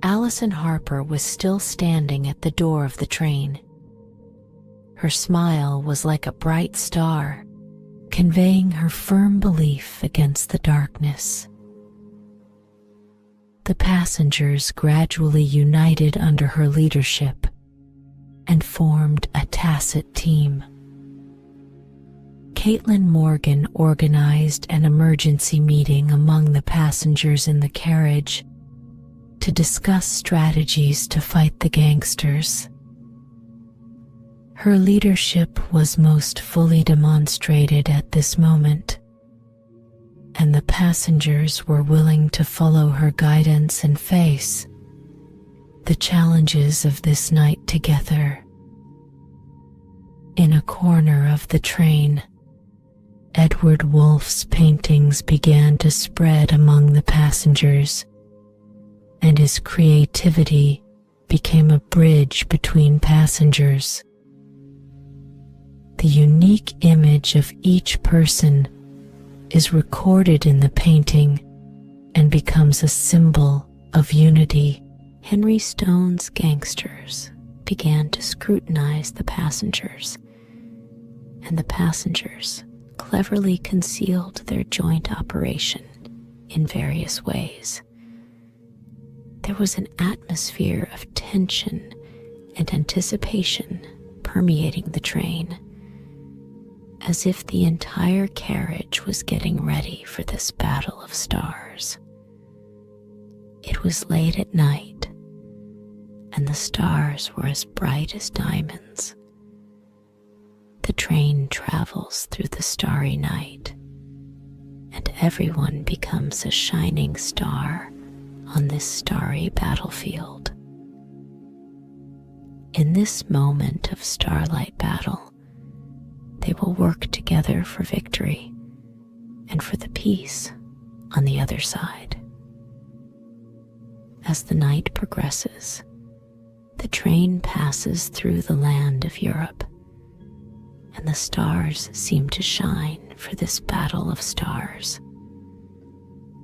Allison Harper was still standing at the door of the train. Her smile was like a bright star, conveying her firm belief against the darkness. The passengers gradually united under her leadership and formed a tacit team. Caitlin Morgan organized an emergency meeting among the passengers in the carriage to discuss strategies to fight the gangsters. Her leadership was most fully demonstrated at this moment, and the passengers were willing to follow her guidance and face the challenges of this night together. In a corner of the train, Edward Wolff's paintings began to spread among the passengers, and his creativity became a bridge between passengers. The unique image of each person is recorded in the painting and becomes a symbol of unity. Henry Stone's gangsters began to scrutinize the passengers, and the passengers cleverly concealed their joint operation in various ways. There was an atmosphere of tension and anticipation permeating the train, as if the entire carriage was getting ready for this battle of stars. It was late at night, and the stars were as bright as diamonds. The train travels through the starry night, and everyone becomes a shining star on this starry battlefield. In this moment of starlight battle, they will work together for victory and for the peace on the other side. As the night progresses, the train passes through the land of Europe, and the stars seem to shine for this battle of stars.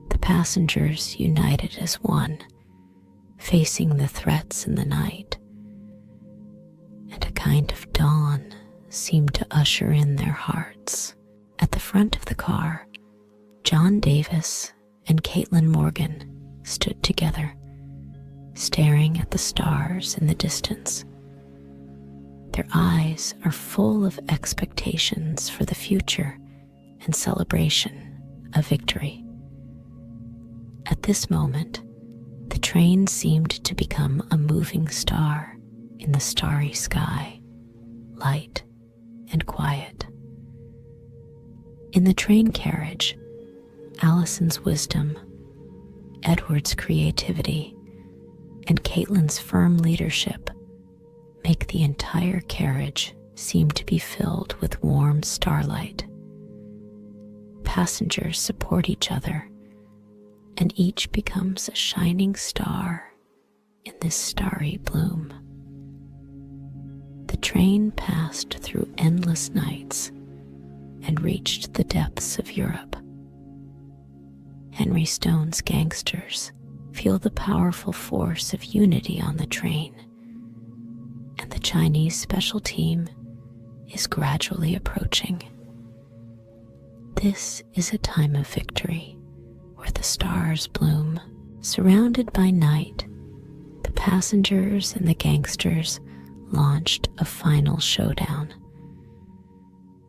The passengers united as one, facing the threats in the night, and a kind of dawn seemed to usher in their hearts. At the front of the car, John Davis and Caitlin Morgan stood together, staring at the stars in the distance. Their eyes are full of expectations for the future and celebration of victory. At this moment, the train seemed to become a moving star in the starry sky, light and quiet. In the train carriage, Allison's wisdom, Edward's creativity, and Caitlin's firm leadership make the entire carriage seem to be filled with warm starlight. Passengers support each other, and each becomes a shining star in this starry bloom. The train passed through endless nights and reached the depths of Europe. Henry Stone's gangsters feel the powerful force of unity on the train, and the Chinese special team is gradually approaching. This is a time of victory where the stars bloom. Surrounded by night, the passengers and the gangsters launched a final showdown.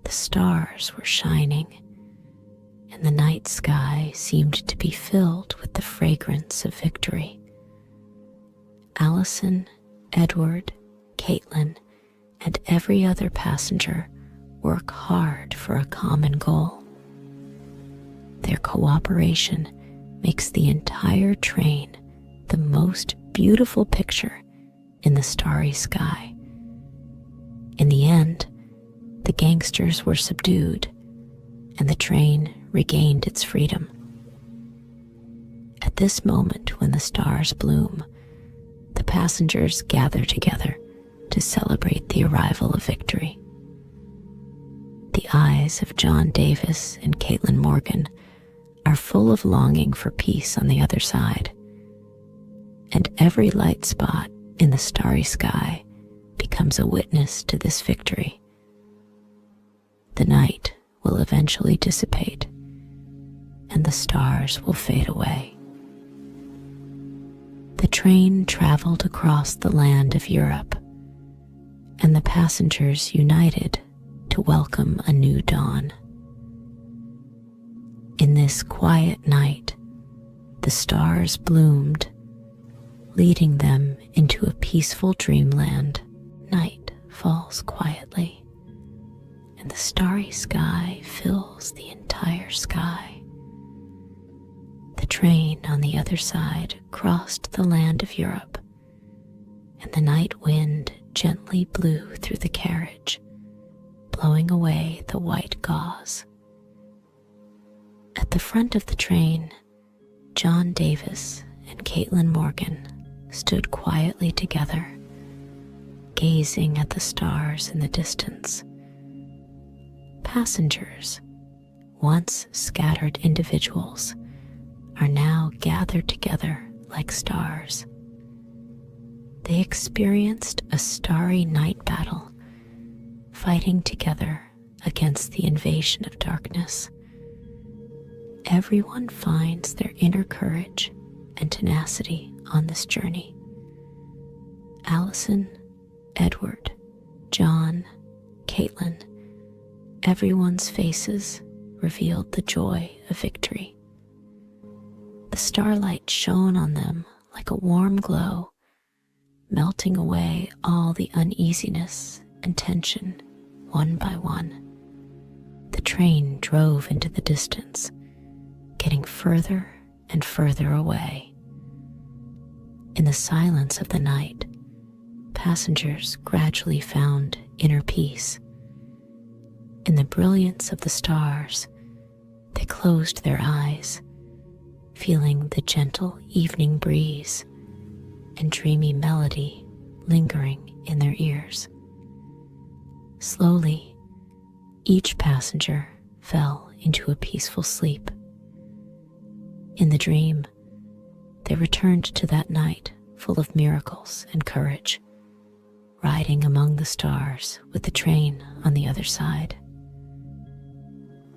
The stars were shining, and the night sky seemed to be filled with the fragrance of victory. Allison, Edward, Caitlin, and every other passenger work hard for a common goal. Their cooperation makes the entire train the most beautiful picture in the starry sky. In the end, the gangsters were subdued, and the train regained its freedom. At this moment, when the stars bloom, the passengers gather together to celebrate the arrival of victory. The eyes of John Davis and Caitlin Morgan are full of longing for peace on the other side, and every light spot in the starry sky becomes a witness to this victory. The night will eventually dissipate, and the stars will fade away. The train traveled across the land of Europe, and the passengers united to welcome a new dawn. In this quiet night, the stars bloomed, leading them into a peaceful dreamland. Night falls quietly, and the starry sky fills the entire sky. The train on the other side crossed the land of Europe, and the night wind gently blew through the carriage, blowing away the white gauze. At the front of the train, John Davis and Caitlin Morgan stood quietly together, gazing at the stars in the distance. Passengers, once scattered individuals, are now gathered together like stars. They experienced a starry night battle, fighting together against the invasion of darkness. Everyone finds their inner courage and tenacity on this journey. Allison, Edward, John, Caitlin, everyone's faces revealed the joy of victory. The The starlight shone on them like a warm glow, melting away all the uneasiness and tension one by one. The train drove into the distance, getting further and further away. In the silence of the night, passengers gradually found inner peace. In the brilliance of the stars, they closed their eyes, feeling the gentle evening breeze and dreamy melody lingering in their ears. Slowly, each passenger fell into a peaceful sleep. In the dream, they returned to that night full of miracles and courage, riding among the stars with the train on the other side.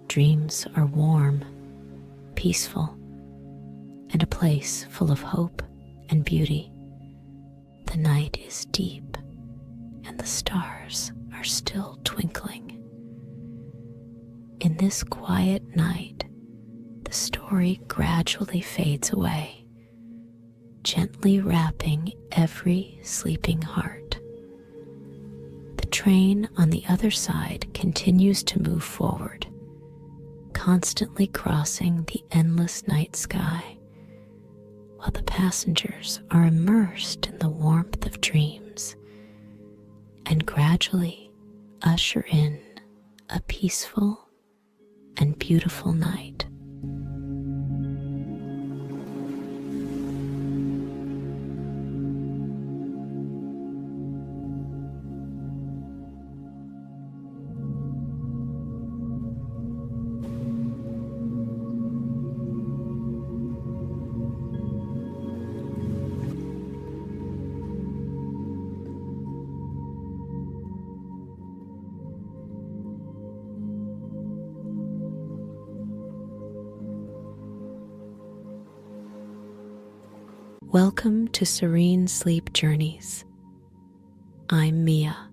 Dreams are warm, peaceful, and a place full of hope and beauty. The night is deep, and the stars are still twinkling. In this quiet night, the story gradually fades away, gently wrapping every sleeping heart. The train on the other side continues to move forward, constantly crossing the endless night sky, while the passengers are immersed in the warmth of dreams and gradually usher in a peaceful and beautiful night. Welcome to Serene Sleep Journeys. I'm Mia.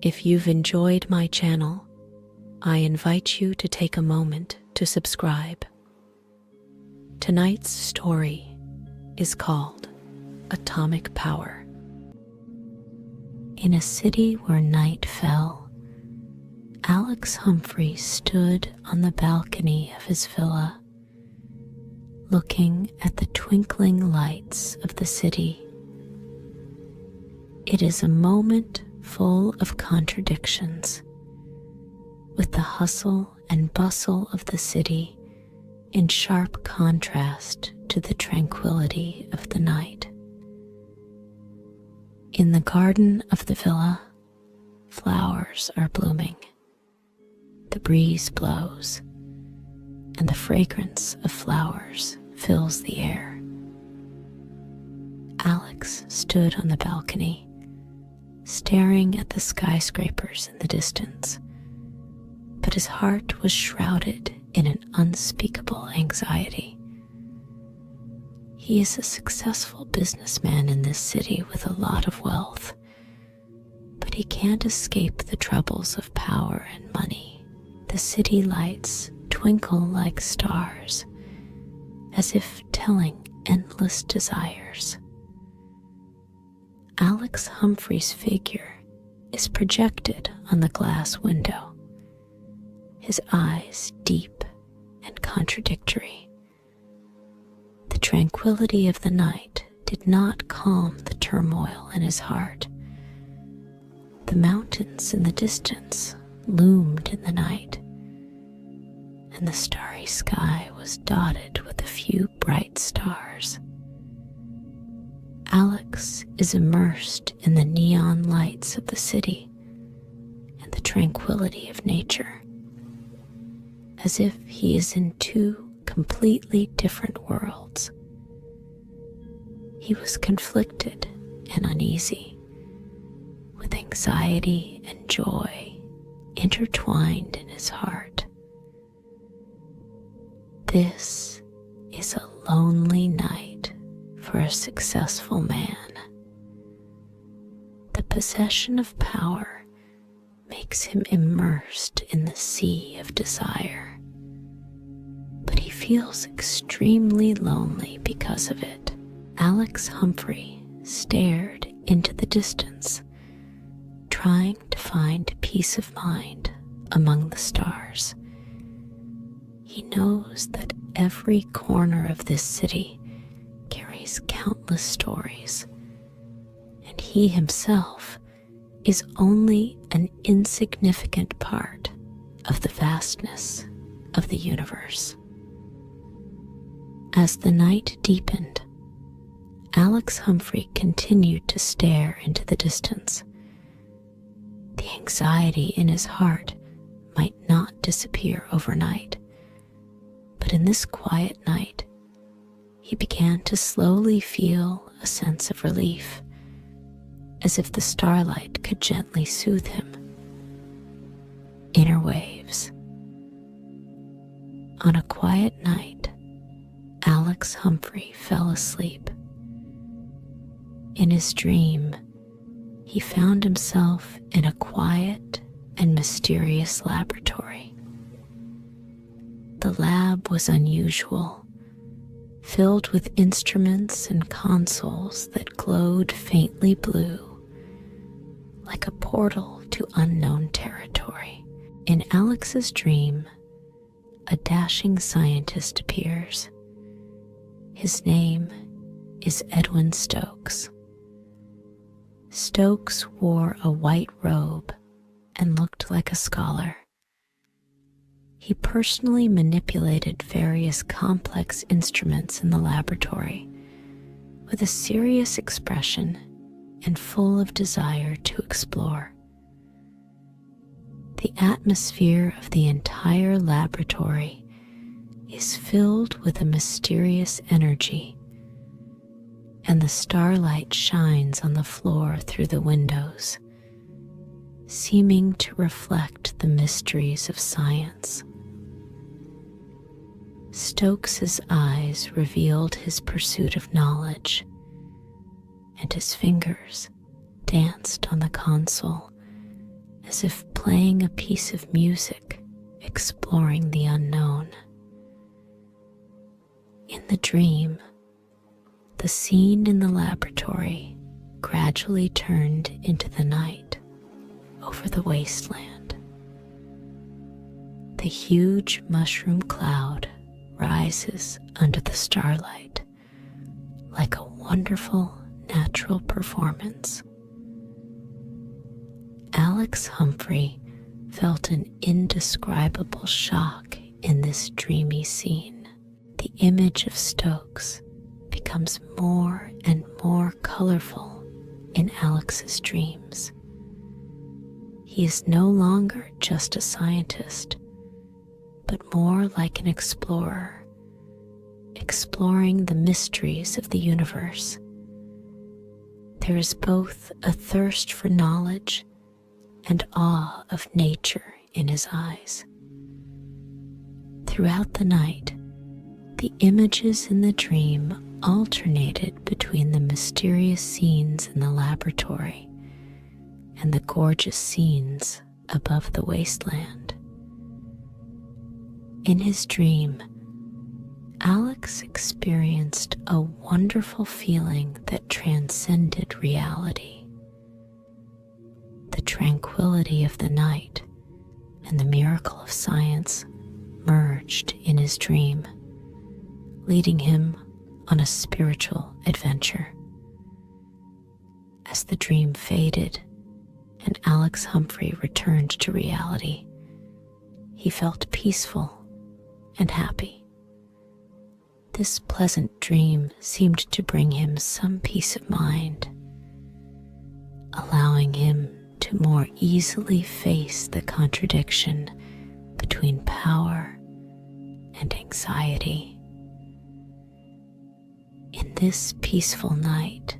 If you've enjoyed my channel, I invite you to take a moment to subscribe. Tonight's story is called Atomic Power. In a city where night fell, Alex Humphrey stood on the balcony of his villa, looking at the twinkling lights of the city. It is a moment full of contradictions, with the hustle and bustle of the city in sharp contrast to the tranquility of the night. In the garden of the villa, flowers are blooming. The breeze blows, and the fragrance of flowers fills the air. Alex stood on the balcony, staring at the skyscrapers in the distance, but his heart was shrouded in an unspeakable anxiety. He is a successful businessman in this city with a lot of wealth, but he can't escape the troubles of power and money. The city lights twinkle like stars, as if telling endless desires. Alex Humphrey's figure is projected on the glass window, his eyes deep and contradictory. The tranquility of the night did not calm the turmoil in his heart. The mountains in the distance loomed in the night, and the starry sky was dotted with a few bright stars. Alex is immersed in the neon lights of the city and the tranquility of nature, as if he is in two completely different worlds. He was conflicted and uneasy, with anxiety and joy intertwined in his heart. This is a lonely night for a successful man. The possession of power makes him immersed in the sea of desire, but he feels extremely lonely because of it. Alex Humphrey stared into the distance, trying to find peace of mind among the stars. He knows that every corner of this city carries countless stories, and he himself is only an insignificant part of the vastness of the universe. As the night deepened, Alex Humphrey continued to stare into the distance. The anxiety in his heart might not disappear overnight, but in this quiet night, he began to slowly feel a sense of relief, as if the starlight could gently soothe him. Inner waves. On a quiet night, Alex Humphrey fell asleep. In his dream, he found himself in a quiet and mysterious laboratory. The lab was unusual, filled with instruments and consoles that glowed faintly blue, like a portal to unknown territory. In Alex's dream, a dashing scientist appears. His name is Edwin Stokes. Stokes wore a white robe and looked like a scholar. He personally manipulated various complex instruments in the laboratory with a serious expression and full of desire to explore. The atmosphere of the entire laboratory is filled with a mysterious energy, and the starlight shines on the floor through the windows, seeming to reflect the mysteries of science. Stokes's eyes revealed his pursuit of knowledge, and his fingers danced on the console as if playing a piece of music, exploring the unknown. In the dream, the scene in the laboratory gradually turned into the night over the wasteland. The huge mushroom cloud rises under the starlight like a wonderful natural performance. Alex Humphrey felt an indescribable shock in this dreamy scene. The image of Stokes becomes more and more colorful in Alex's dreams. He is no longer just a scientist, but more like an explorer, exploring the mysteries of the universe. There is both a thirst for knowledge and awe of nature in his eyes. Throughout the night, the images in the dream alternated between the mysterious scenes in the laboratory and the gorgeous scenes above the wasteland. In his dream, Alex experienced a wonderful feeling that transcended reality. The tranquility of the night and the miracle of science merged in his dream, leading him on a spiritual adventure. As the dream faded and Alex Humphrey returned to reality, he felt peaceful and happy. This pleasant dream seemed to bring him some peace of mind, allowing him to more easily face the contradiction between power and anxiety. In this peaceful night,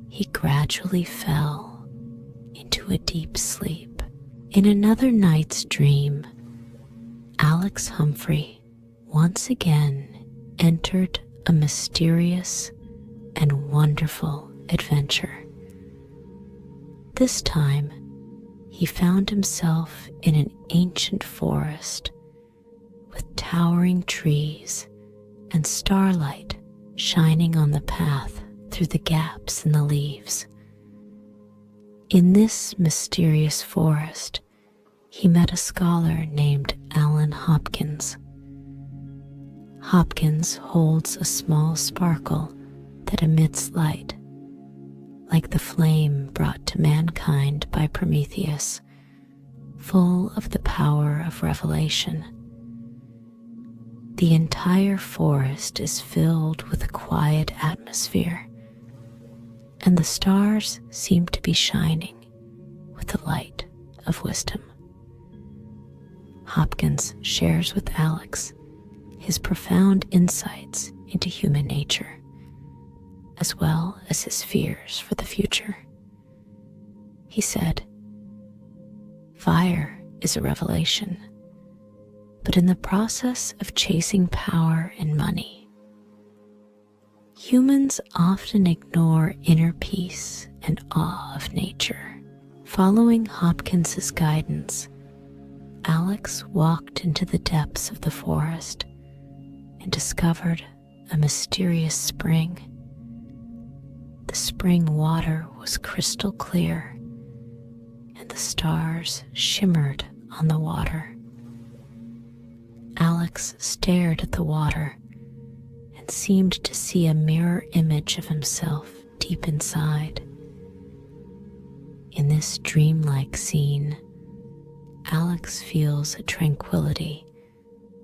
he gradually fell into a deep sleep. In another night's dream, Alex Humphrey once again entered a mysterious and wonderful adventure. This time, he found himself in an ancient forest with towering trees and starlight shining on the path through the gaps in the leaves. In this mysterious forest, he met a scholar named Alan Hopkins. Hopkins holds a small sparkle that emits light, like the flame brought to mankind by Prometheus, full of the power of revelation. The entire forest is filled with a quiet atmosphere, and the stars seem to be shining with the light of wisdom. Hopkins shares with Alex his profound insights into human nature, as well as his fears for the future. He said, "Fire is a revelation, but in the process of chasing power and money, humans often ignore inner peace and awe of nature." Following Hopkins's guidance, Alex walked into the depths of the forest and discovered a mysterious spring. The spring water was crystal clear, and the stars shimmered on the water. Alex stared at the water and seemed to see a mirror image of himself deep inside. In this dreamlike scene, Alex feels a tranquility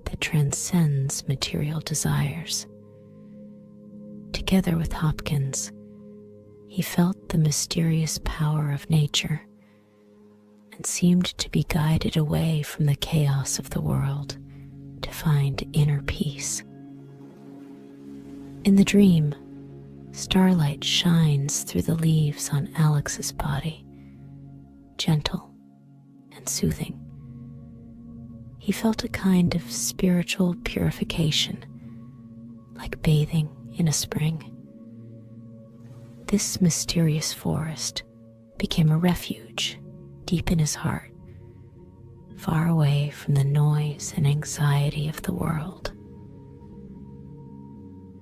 that transcends material desires. Together with Hopkins, he felt the mysterious power of nature and seemed to be guided away from the chaos of the world to find inner peace. In the dream, starlight shines through the leaves on Alex's body, gentle and soothing. He felt a kind of spiritual purification, like bathing in a spring. This mysterious forest became a refuge deep in his heart, far away from the noise and anxiety of the world.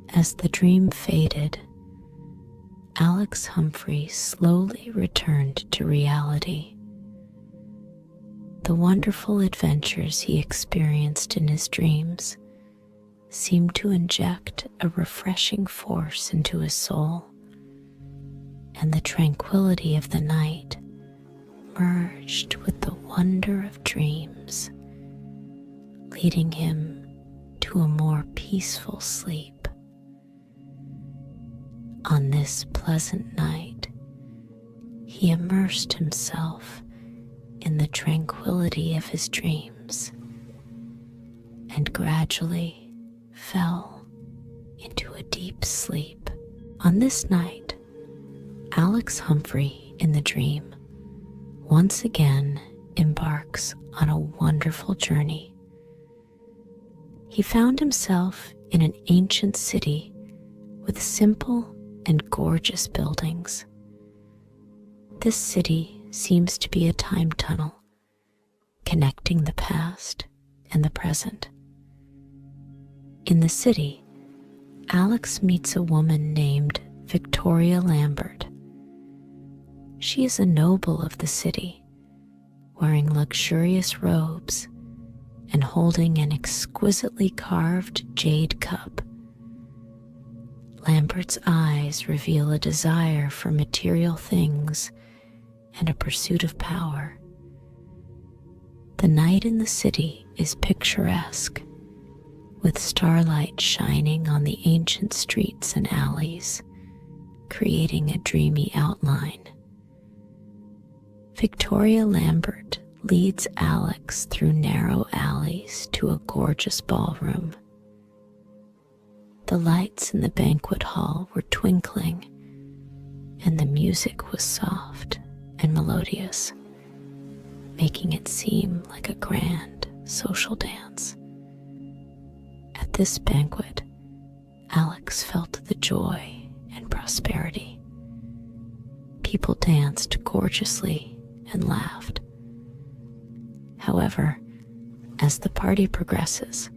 As the dream faded, Alex Humphrey slowly returned to reality. The wonderful adventures he experienced in his dreams seemed to inject a refreshing force into his soul, and the tranquility of the night merged with the wonder of dreams, leading him to a more peaceful sleep. On this pleasant night, he immersed himself in the tranquility of his dreams and gradually fell into a deep sleep. On this night, Alex Humphrey in the dream once again embarks on a wonderful journey. He found himself in an ancient city with simple and gorgeous buildings. This city seems to be a time tunnel connecting the past and the present. In the city, Alex meets a woman named Victoria Lambert. She is a noble of the city, wearing luxurious robes and holding an exquisitely carved jade cup. Lambert's eyes reveal a desire for material things and a pursuit of power. The night in the city is picturesque, with starlight shining on the ancient streets and alleys, creating a dreamy outline. Victoria Lambert leads Alex through narrow alleys to a gorgeous ballroom. The lights in the banquet hall were twinkling, and the music was soft and melodious, making it seem like a grand social dance. At this banquet, Alex felt the joy and prosperity. People danced gorgeously and laughed. However, as the party progresses,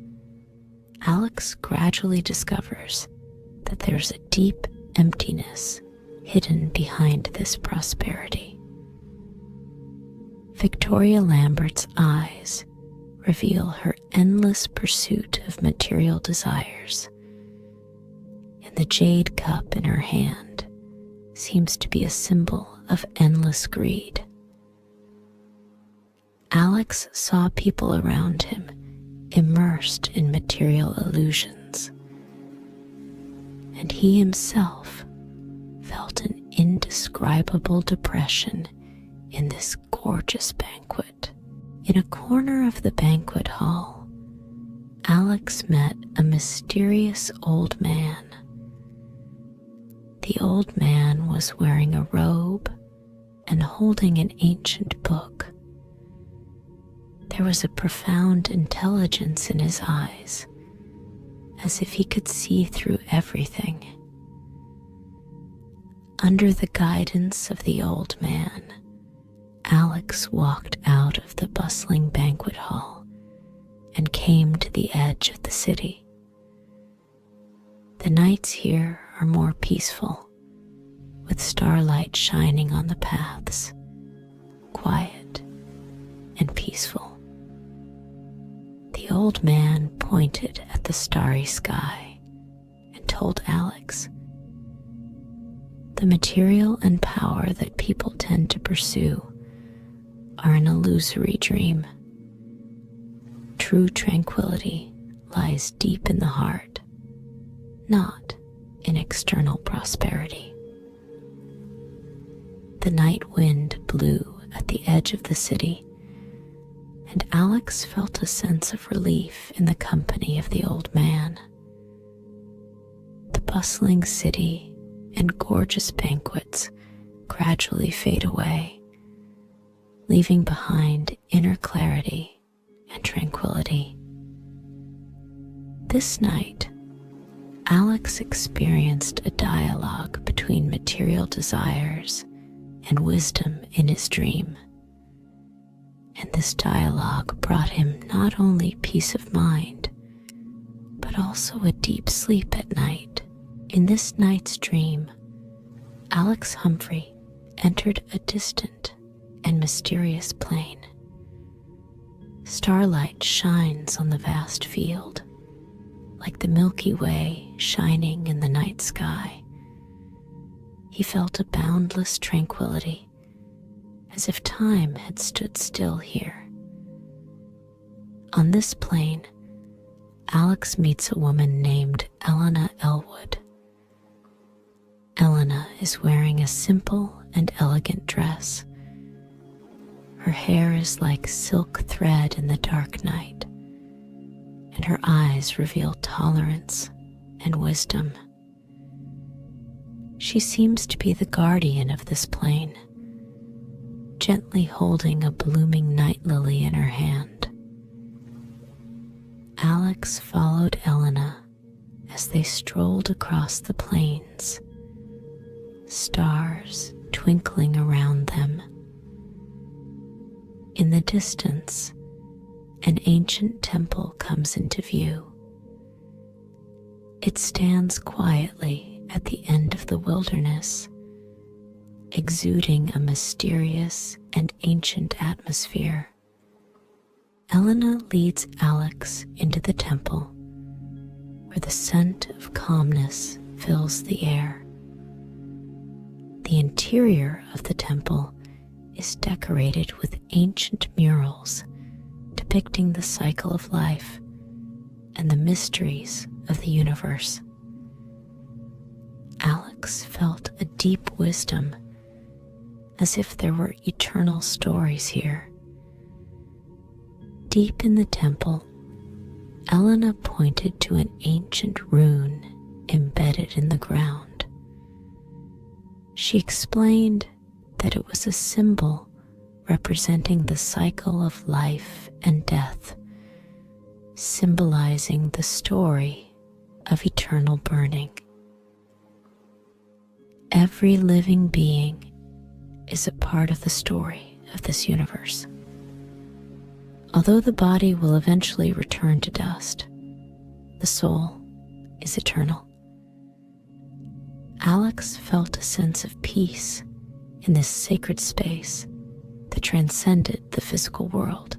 Alex gradually discovers that there's a deep emptiness hidden behind this prosperity. Victoria Lambert's eyes reveal her endless pursuit of material desires, and the jade cup in her hand seems to be a symbol of endless greed. Alex saw people around him immersed in material illusions, and he himself felt an indescribable depression in this gorgeous banquet. In a corner of the banquet hall, Alex met a mysterious old man. The old man was wearing a robe and holding an ancient book. There was a profound intelligence in his eyes, as if he could see through everything. Under the guidance of the old man, Alex walked out of the bustling banquet hall and came to the edge of the city. The nights here are more peaceful, with starlight shining on the paths, quiet and peaceful. The old man pointed at the starry sky and told Alex, "The material and power that people tend to pursue are an illusory dream. True tranquility lies deep in the heart, not in external prosperity." The night wind blew at the edge of the city, and Alex felt a sense of relief in the company of the old man. The bustling city and gorgeous banquets gradually fade away, leaving behind inner clarity and tranquility. This night, Alex experienced a dialogue between material desires and wisdom in his dream. And this dialogue brought him not only peace of mind, but also a deep sleep at night. In this night's dream, Alex Humphrey entered a distant and mysterious plain. Starlight shines on the vast field, like the Milky Way shining in the night sky. He felt a boundless tranquility, as if time had stood still here. On this plain, Alex meets a woman named Elena Elwood. Elena is wearing a simple and elegant dress. Her hair is like silk thread in the dark night, and her eyes reveal tolerance and wisdom. She seems to be the guardian of this plain, gently holding a blooming night lily in her hand. Alex followed Elena as they strolled across the plains, stars twinkling around them. In the distance, an ancient temple comes into view. It stands quietly at the end of the wilderness, exuding a mysterious and ancient atmosphere. Elena leads Alex into the temple, where the scent of calmness fills the air. The interior of the temple is decorated with ancient murals depicting the cycle of life and the mysteries of the universe. Alex felt a deep wisdom, as if there were eternal stories here. Deep in the temple, Elena pointed to an ancient rune embedded in the ground. She explained that it was a symbol representing the cycle of life and death, symbolizing the story of eternal burning. Every living being is a part of the story of this universe. Although the body will eventually return to dust, The soul is eternal. Alex felt a sense of peace in this sacred space that transcended the physical world.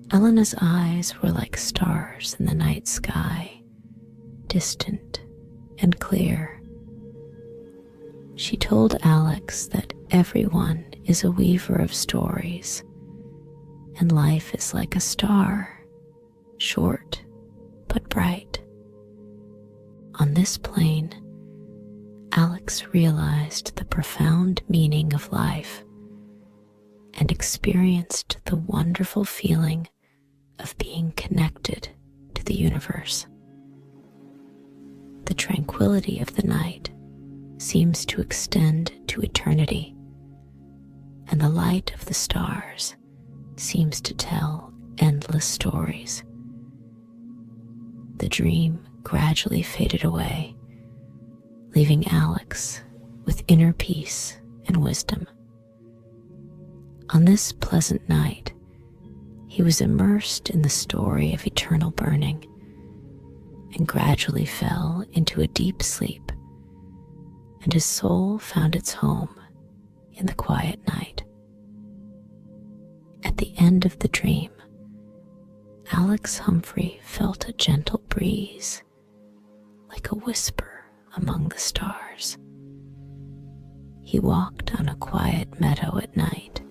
Elena's eyes were like stars in the night sky, distant and clear. She told Alex that everyone is a weaver of stories, and life is like a star, short but bright. On this plane, Alex realized the profound meaning of life and experienced the wonderful feeling of being connected to the universe. The tranquility of the night seems to extend to eternity, and the light of the stars seems to tell endless stories. The dream gradually faded away, leaving Alex with inner peace and wisdom. On this pleasant night, he was immersed in the story of eternal burning and gradually fell into a deep sleep, and his soul found its home in the quiet night. At the end of the dream, Alex Humphrey felt a gentle breeze, like a whisper among the stars. He walked on a quiet meadow at night,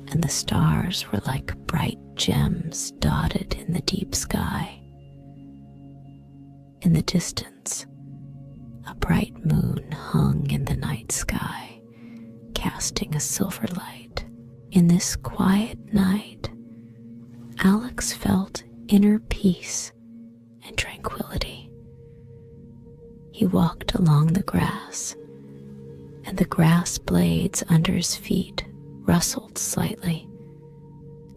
and the stars were like bright gems dotted in the deep sky. In the distance, a bright moon hung in the night sky, casting a silver light. In this quiet night, Alex felt inner peace and tranquility. He walked along the grass, and the grass blades under his feet rustled slightly,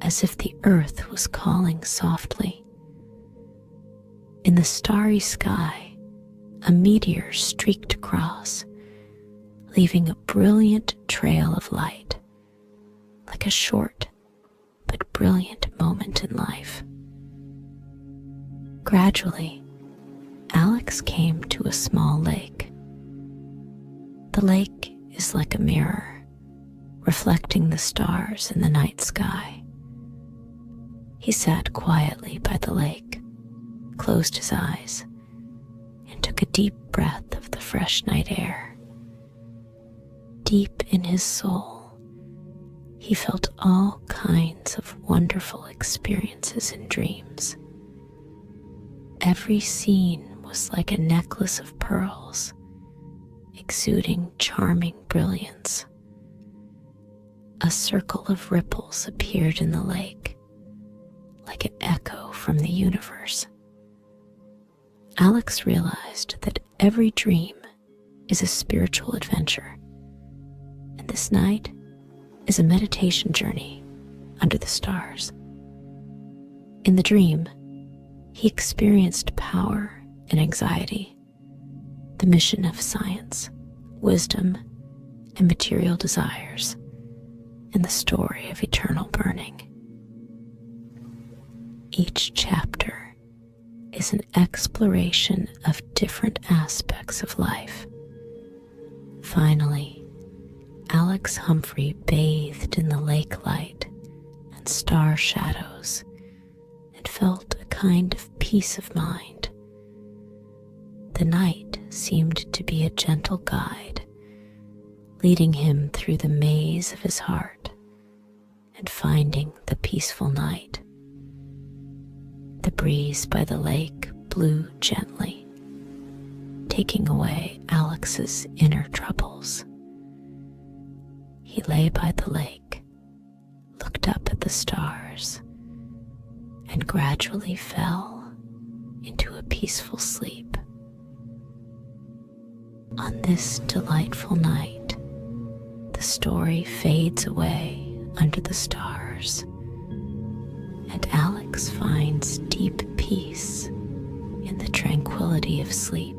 as if the earth was calling softly. In the starry sky, a meteor streaked across, leaving a brilliant trail of light, like a short but brilliant moment in life. Gradually, Alex came to a small lake. The lake is like a mirror, reflecting the stars in the night sky. He sat quietly by the lake, closed his eyes, and took a deep breath of the fresh night air. Deep in his soul, he felt all kinds of wonderful experiences and dreams. Every scene was like a necklace of pearls, exuding charming brilliance. A circle of ripples appeared in the lake, like an echo from the universe. Alex realized that every dream is a spiritual adventure, and this night is a meditation journey under the stars. In the dream, he experienced power and anxiety, the mission of science, wisdom, and material desires, and the story of eternal burning. Each chapter is an exploration of different aspects of life. Finally, Alex Humphrey bathed in the lake light and star shadows and felt a kind of peace of mind. The night seemed to be a gentle guide, leading him through the maze of his heart and finding the peaceful night. The breeze by the lake blew gently, taking away Alex's inner troubles. He lay by the lake, looked up at the stars, and gradually fell into a peaceful sleep. On this delightful night, the story fades away under the stars, and Alex finds deep peace in the tranquility of sleep.